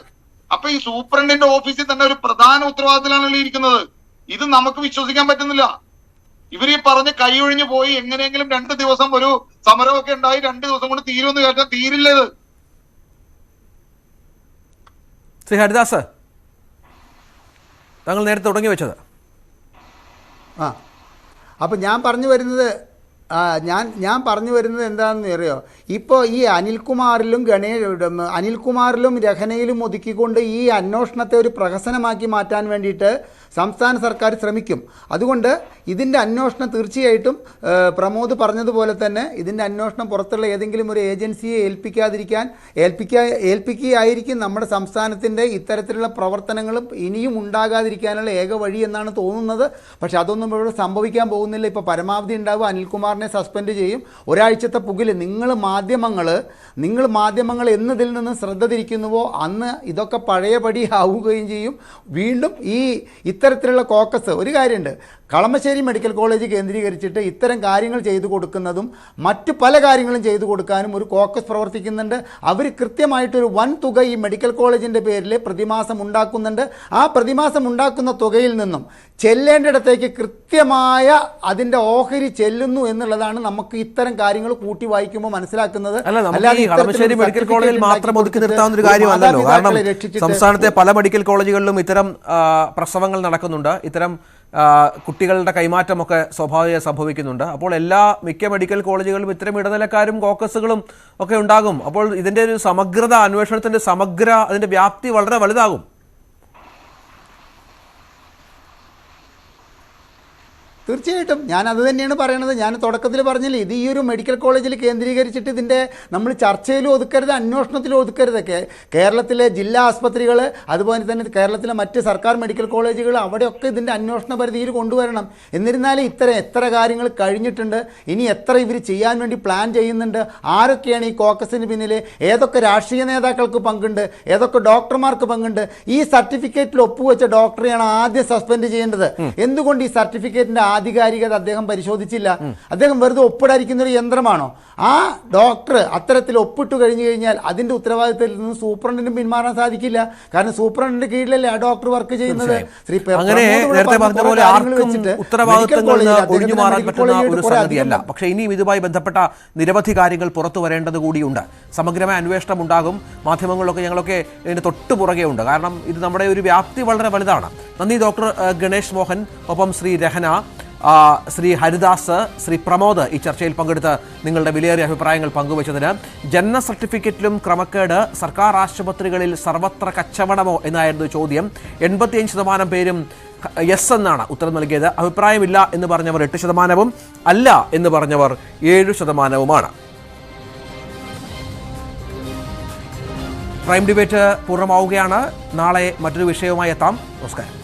അപ്പൊ ഈ സൂപ്രണ്ടിന്റെ ഓഫീസിൽ തന്നെ ഒരു പ്രധാന ഉത്തരവാദിത്തത്തിലാണ് ഇരിക്കുന്നത്. ഇത് നമുക്ക് വിശ്വസിക്കാൻ പറ്റുന്നില്ല. ഇവർ ഈ പറഞ്ഞ് കൈയൊഴിഞ്ഞു പോയി എങ്ങനെയെങ്കിലും 2 ദിവസം ഒരു സമരമൊക്കെ ഉണ്ടായി 2 ദിവസം കൊണ്ട് തീരുമെന്ന് കേട്ടാൽ തീരില്ല ഇത്. ശ്രീ ഹരിദാസ്, താങ്കൾ നേരത്തെ തുടങ്ങി വെച്ചത്. അപ്പം ഞാൻ പറഞ്ഞു വരുന്നത് എന്താണെന്ന് അറിയോ? ഇപ്പോൾ ഈ അനിൽകുമാറിലും രഹനയിലും ഒതുക്കിക്കൊണ്ട് ഈ അന്വേഷണത്തെ ഒരു പ്രഹസനമാക്കി മാറ്റാൻ വേണ്ടിയിട്ട് സംസ്ഥാന സർക്കാർ ശ്രമിക്കും. അതുകൊണ്ട് ഇതിൻ്റെ അന്വേഷണം തീർച്ചയായിട്ടും പ്രമോദ് പറഞ്ഞതുപോലെ തന്നെ ഇതിൻ്റെ അന്വേഷണം പുറത്തുള്ള ഏതെങ്കിലും ഒരു ഏജൻസിയെ ഏൽപ്പിക്കുകയായിരിക്കും നമ്മുടെ സംസ്ഥാനത്തിൻ്റെ ഇത്തരത്തിലുള്ള പ്രവർത്തനങ്ങളും ഇനിയും ഉണ്ടാകാതിരിക്കാനുള്ള ഏക വഴി എന്നാണ് തോന്നുന്നത്. പക്ഷെ അതൊന്നും ഇവിടെ സംഭവിക്കാൻ പോകുന്നില്ല. ഇപ്പോൾ പരമാവധി ഉണ്ടാവുക അനിൽകുമാറിനെ സസ്പെൻഡ് ചെയ്യും. ഒരാഴ്ചത്തെ പുകിൽ നിങ്ങൾ മാധ്യമങ്ങൾ എന്നതിൽ നിന്ന് ശ്രദ്ധ തിരിക്കുന്നുവോ അന്ന് ഇതൊക്കെ പഴയപടി ആവുകയും ചെയ്യും. വീണ്ടും ഇത്തരത്തിലുള്ള കോക്കസ് ഒരു കാര്യമുണ്ട്. കളമശ്ശേരി മെഡിക്കൽ കോളേജ് കേന്ദ്രീകരിച്ചിട്ട് ഇത്തരം കാര്യങ്ങൾ ചെയ്തു കൊടുക്കുന്നതും മറ്റു പല കാര്യങ്ങളും ചെയ്തു കൊടുക്കാനും ഒരു കോക്കസ് പ്രവർത്തിക്കുന്നുണ്ട്. അവർ കൃത്യമായിട്ടൊരു വൻ തുക ഈ മെഡിക്കൽ കോളേജിൻ്റെ പേരിൽ പ്രതിമാസം ഉണ്ടാക്കുന്നുണ്ട്. ആ പ്രതിമാസം ഉണ്ടാക്കുന്ന തുകയിൽ നിന്നും ചെല്ലേണ്ടിടത്തേക്ക് കൃത്യമായ അതിൻ്റെ ഓഹരി ചെല്ലുന്നു എന്നുള്ളതാണ് നമുക്ക് ഇത്തരം കാര്യങ്ങൾ കൂട്ടി വായിക്കുമ്പോൾ മനസ്സിലാക്കുന്നത്. കളമശ്ശേരി മെഡിക്കൽ കോളേജിൽ മാത്രം ഒതുക്കി നിർത്താവുന്ന ഒരു കാര്യമല്ലല്ലോ. കാരണം സംസ്ഥാനത്തെ പല മെഡിക്കൽ കോളേജുകളിലും ഇത്തരം പ്രസവങ്ങൾ നടക്കുന്നുണ്ട്. ഇത്തരം കുട്ടികളുടെ കൈമാറ്റമൊക്കെ സ്വാഭാവികമായി സംഭവിക്കുന്നുണ്ട്. അപ്പോൾ മിക്ക മെഡിക്കൽ കോളേജുകളിലും ഇത്തരം ഇടനിലക്കാരും കോക്കസുകളും ഒക്കെ ഉണ്ടാകും. അപ്പോൾ ഇതിൻ്റെ ഒരു സമഗ്രത, അന്വേഷണത്തിൻ്റെ അതിൻ്റെ വ്യാപ്തി വളരെ വലുതാകും. തീർച്ചയായിട്ടും ഞാൻ അത് തന്നെയാണ് പറയണത്. ഞാൻ തുടക്കത്തിൽ പറഞ്ഞില്ലേ, ഇത് ഈ ഒരു മെഡിക്കൽ കോളേജിൽ കേന്ദ്രീകരിച്ചിട്ട് ഇതിൻ്റെ നമ്മൾ ചർച്ചയിലും ഒതുക്കരുത്, അന്വേഷണത്തിലും ഒതുക്കരുതൊക്കെ. കേരളത്തിലെ ജില്ലാ ആസ്പത്രികൾ അതുപോലെ തന്നെ കേരളത്തിലെ മറ്റ് സർക്കാർ മെഡിക്കൽ കോളേജുകൾ അവിടെയൊക്കെ ഇതിൻ്റെ അന്വേഷണ പരിധിയിൽ കൊണ്ടുവരണം. എന്നിരുന്നാലും എത്ര കാര്യങ്ങൾ കഴിഞ്ഞിട്ടുണ്ട്, ഇനി എത്ര ഇവർ ചെയ്യാൻ വേണ്ടി പ്ലാൻ ചെയ്യുന്നുണ്ട്, ആരൊക്കെയാണ് ഈ കോക്കസിന് പിന്നിൽ, ഏതൊക്കെ രാഷ്ട്രീയ നേതാക്കൾക്ക് പങ്കുണ്ട്, ഏതൊക്കെ ഡോക്ടർമാർക്ക് പങ്കുണ്ട്. ഈ സർട്ടിഫിക്കറ്റിൽ ഒപ്പുവെച്ച ഡോക്ടറെയാണ് ആദ്യം സസ്പെൻഡ് ചെയ്യേണ്ടത്. എന്തുകൊണ്ട് ഈ സർട്ടിഫിക്കറ്റിൻ്റെ ആധികാരികത അദ്ദേഹം പരിശോധിച്ചില്ല? അദ്ദേഹം വെറുതെ ഒപ്പിടാതിരിക്കുന്ന ഒരു യന്ത്രമാണോ? ആ ഡോക്ടർ അത്തരത്തിൽ ഒപ്പിട്ട് കഴിഞ്ഞു കഴിഞ്ഞാൽ അതിന്റെ ഉത്തരവാദിത്തത്തിൽ നിന്ന് സൂപ്രണ്ടിനും പിന്മാറാൻ സാധിക്കില്ല. കാരണം സൂപ്രണ്ടിന്റെ കീഴിലല്ലേ ആ ഡോക്ടർ വർക്ക് ചെയ്യുന്നത്. പക്ഷേ ഇനിയും ഇതുമായി ബന്ധപ്പെട്ട നിരവധി കാര്യങ്ങൾ പുറത്തു വരേണ്ടത് കൂടിയുണ്ട്. സമഗ്രമായ അന്വേഷണം ഉണ്ടാകും. മാധ്യമങ്ങളിലൊക്കെ ഞങ്ങളൊക്കെ ഇതിന്റെ തൊട്ടു പുറകെ ഉണ്ട്. കാരണം ഇത് നമ്മുടെ ഒരു വ്യാപ്തി വളരെ വലുതാണ്. നന്ദി ഡോക്ടർ ഗണേഷ് മോഹൻ, ഒപ്പം ശ്രീ രഹന, ശ്രീ ഹരിദാസ്, ശ്രീ പ്രമോദ് ഈ ചർച്ചയിൽ പങ്കെടുത്ത് നിങ്ങളുടെ വിലയേറിയ അഭിപ്രായങ്ങൾ പങ്കുവച്ചതിന്. ജനന സർട്ടിഫിക്കറ്റിലും ക്രമക്കേട്, സർക്കാർ ആശുപത്രികളിൽ സർവത്ര കച്ചവടമോ എന്നായിരുന്നു ചോദ്യം. 85% പേരും യെസ് എന്നാണ് ഉത്തരം നൽകിയത്. അഭിപ്രായമില്ല എന്ന് പറഞ്ഞവർ 8%, അല്ല എന്ന് പറഞ്ഞവർ 7%. പ്രൈം ഡിബേറ്റ് പൂർണ്ണമാവുകയാണ്. നാളെ മറ്റൊരു വിഷയവുമായി എത്താം. നമസ്കാരം.